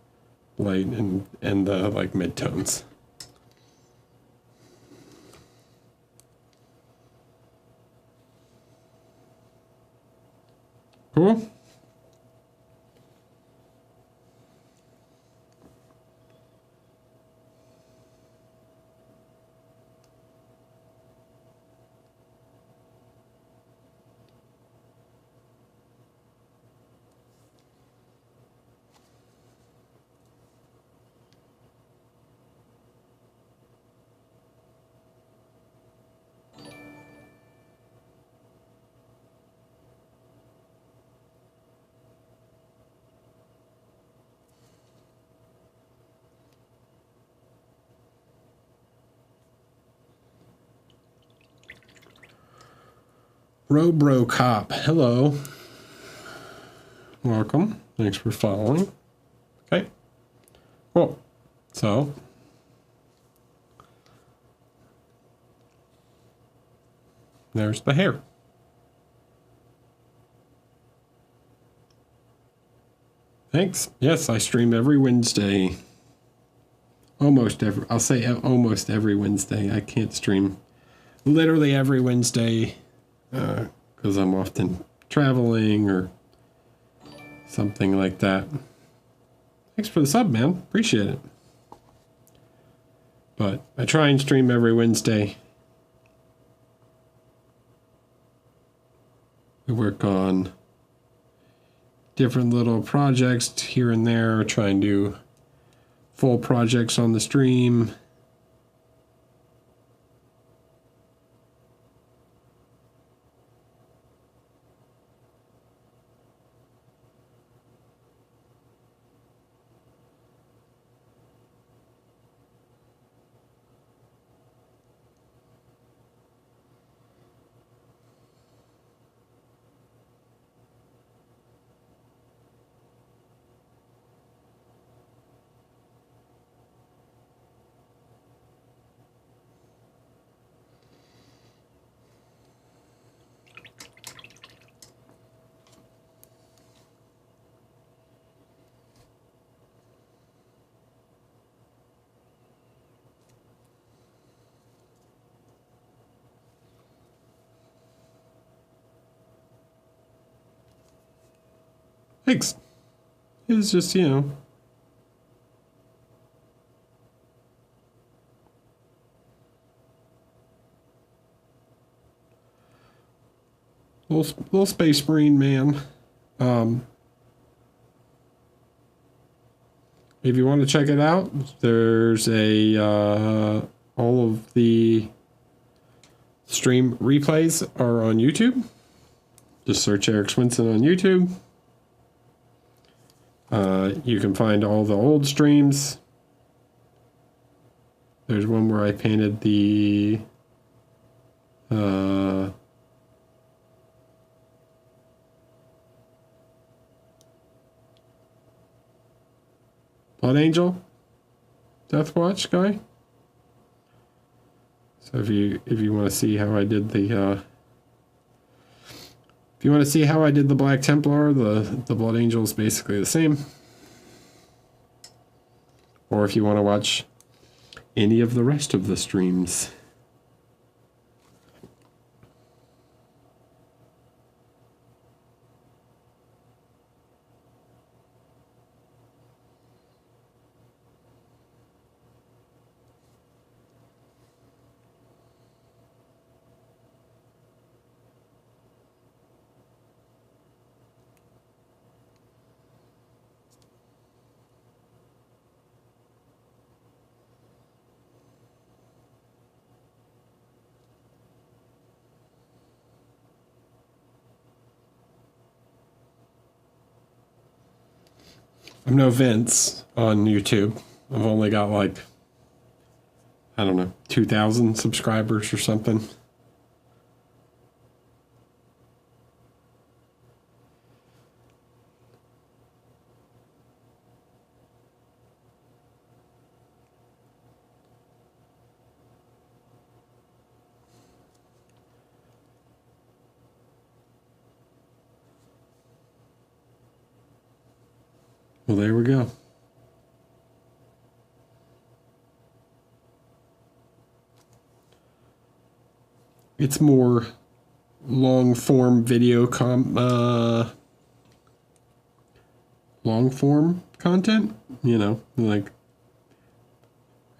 light and the like midtones. Cool. Robro Cop, hello. Welcome. Thanks for following. Okay. Cool. So, there's the hair. Thanks. Yes, I stream every Wednesday. I'll say almost every Wednesday. I can't stream literally every Wednesday because I'm often traveling or something like that. Thanks for the sub, man. Appreciate it. But I try and stream every Wednesday. We work on different little projects here and there, try and do full projects on the stream. Thanks. It's just, little space marine man. If you want to check it out, there's all of the stream replays are on YouTube. Just search Eric Swinson on YouTube. You can find all the old streams. There's one where I painted the Blood Angel Death Watch guy. So if you want to see how I did the if you want to see how I did the Black Templar, the Blood Angel is basically the same. Or if you want to watch any of the rest of the streams. I'm no Vince on YouTube. I've only got like, I don't know, 2,000 subscribers or something. Well, there we go. It's more long form video long form content, like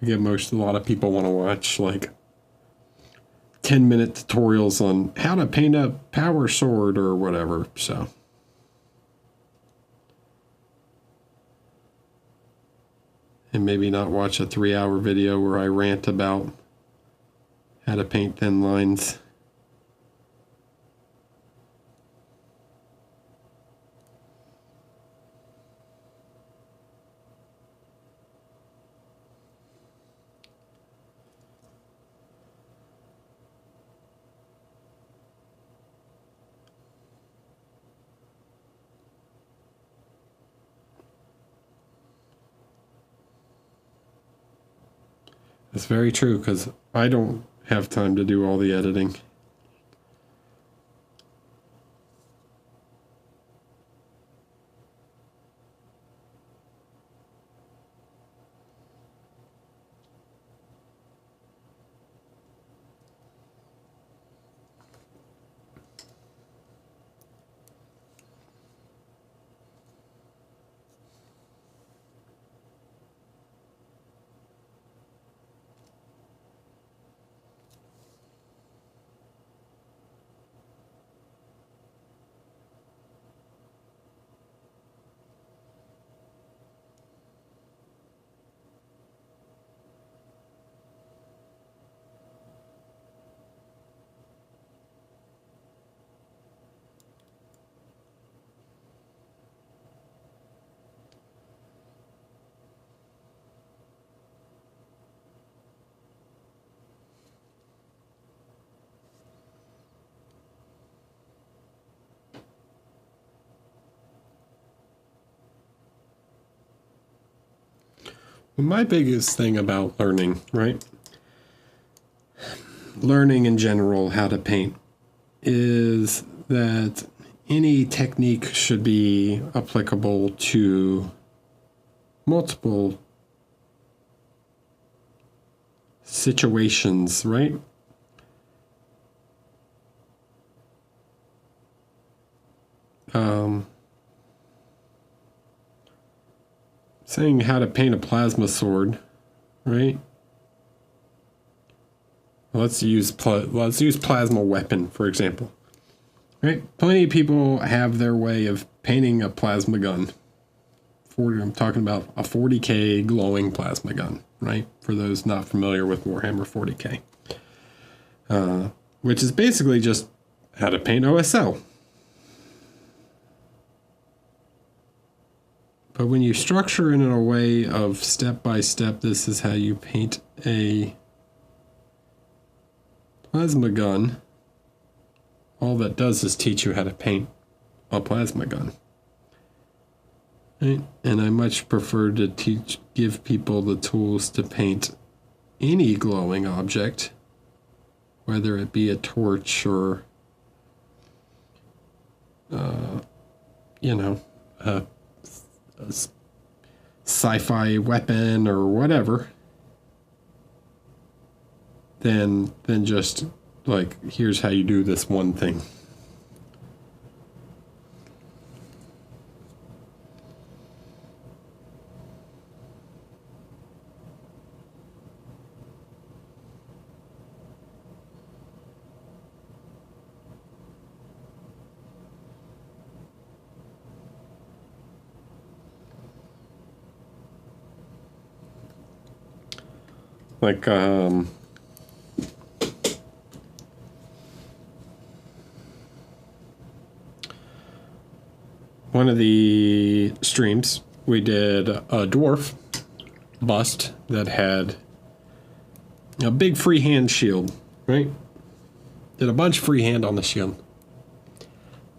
I get a lot of people want to watch like 10-minute tutorials on how to paint a power sword or whatever, so and maybe not watch a 3-hour video where I rant about how to paint thin lines. That's very true, because I don't have time to do all the editing. My biggest thing about learning, right? Learning in general how to paint is that any technique should be applicable to multiple situations, right? Saying how to paint a plasma sword, right? Let's use plasma weapon, for example. Right? Plenty of people have their way of painting a plasma gun. I'm talking about a 40K glowing plasma gun, right? For those not familiar with Warhammer 40K. Which is basically just how to paint OSL. But when you structure it in a way of step by step, this is how you paint a plasma gun. All that does is teach you how to paint a plasma gun. Right? And I much prefer to give people the tools to paint any glowing object, whether it be a torch or, a sci-fi weapon or whatever, then just like, here's how you do this one thing. Like, one of the streams, we did a dwarf bust that had a big freehand shield, right? Did a bunch of freehand on the shield.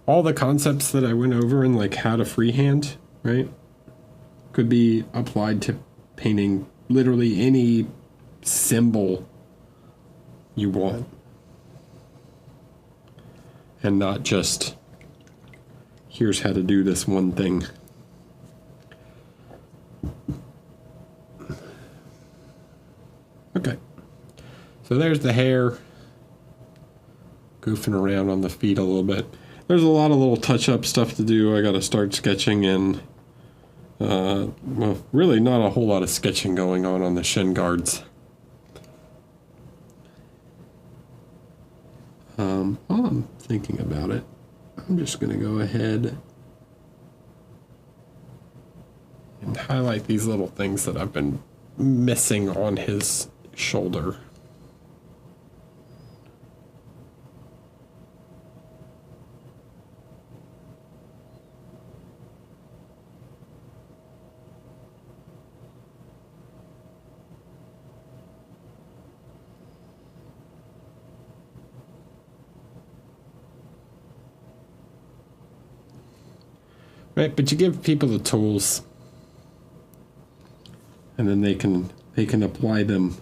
All the concepts that I went over in like how to freehand, right, could be applied to painting literally any symbol you want, and not just here's how to do this one thing. Okay, so there's the hair goofing around on the feet a little bit. There's a lot of little touch-up stuff to do. I gotta start sketching in well, really not a whole lot of sketching going on the shin guards. While I'm thinking about it, I'm just going to go ahead and highlight these little things that I've been missing on his shoulder. Right, but you give people the tools, and then they can apply them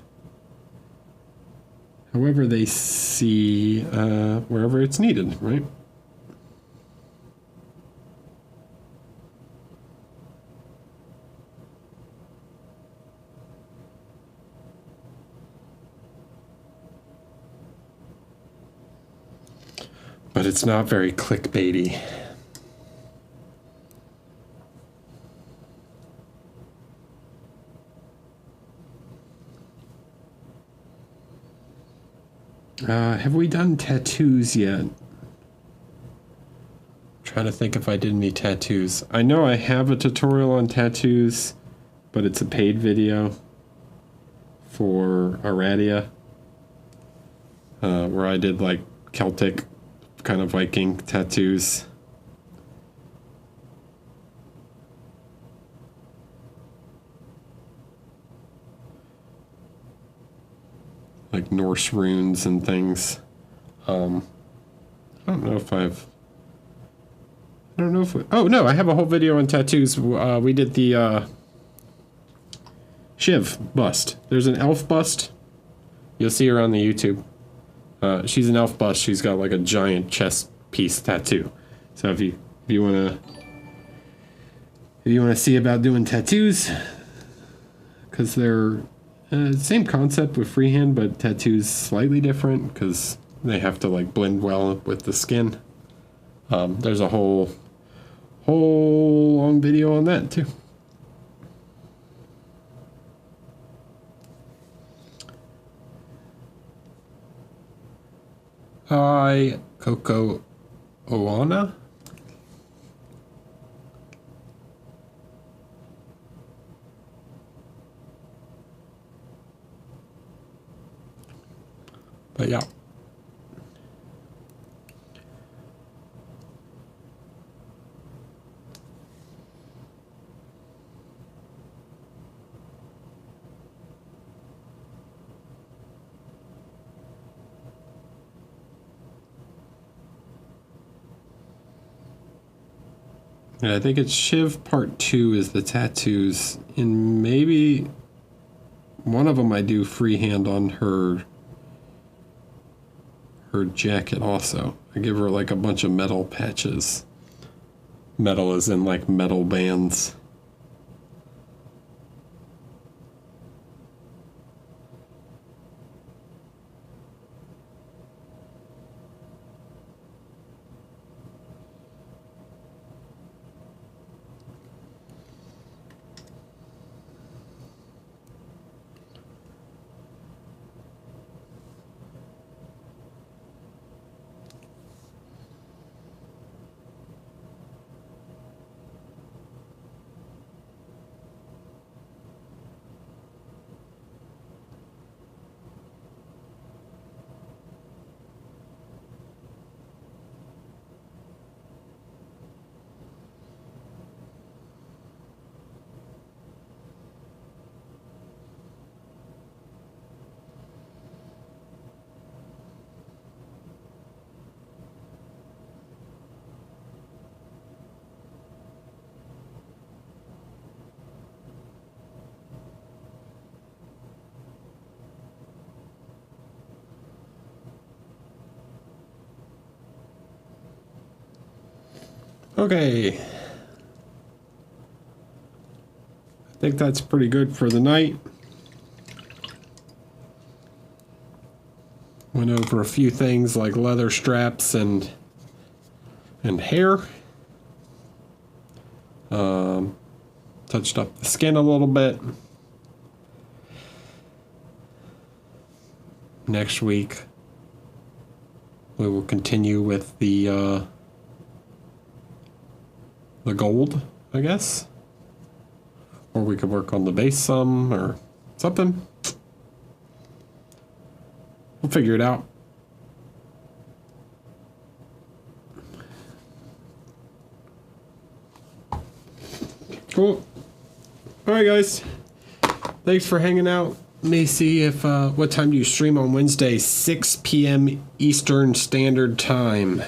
however they see wherever it's needed, right? But it's not very clickbaity. Have we done tattoos yet? Trying to think if I did any tattoos. I know I have a tutorial on tattoos, but it's a paid video for Aradia, where I did like Celtic kind of Viking tattoos. Like Norse runes and things. I don't know if I've... I don't know if we... Oh, no, I have a whole video on tattoos. We did the Shiv bust. There's an elf bust. You'll see her on the YouTube. She's an elf bust. She's got like a giant chest piece tattoo. So if you want to see about doing tattoos, because they're same concept with freehand, but tattoos slightly different because they have to like blend well with the skin. There's a whole long video on that too. Hi, Coco Oana. But yeah. Yeah, I think it's Shiv Part 2 is the tattoos, and maybe one of them I do freehand on her jacket also. I give her like a bunch of metal patches. Metal is in like metal bands. Okay. I think that's pretty good for the night. Went over a few things like leather straps and hair. Touched up the skin a little bit. Next week, we will continue with the gold, I guess. Or we could work on the base some or something. We'll figure it out. Cool. All right, guys. Thanks for hanging out. Let me see if, what time do you stream on Wednesday? 6 p.m. Eastern Standard Time.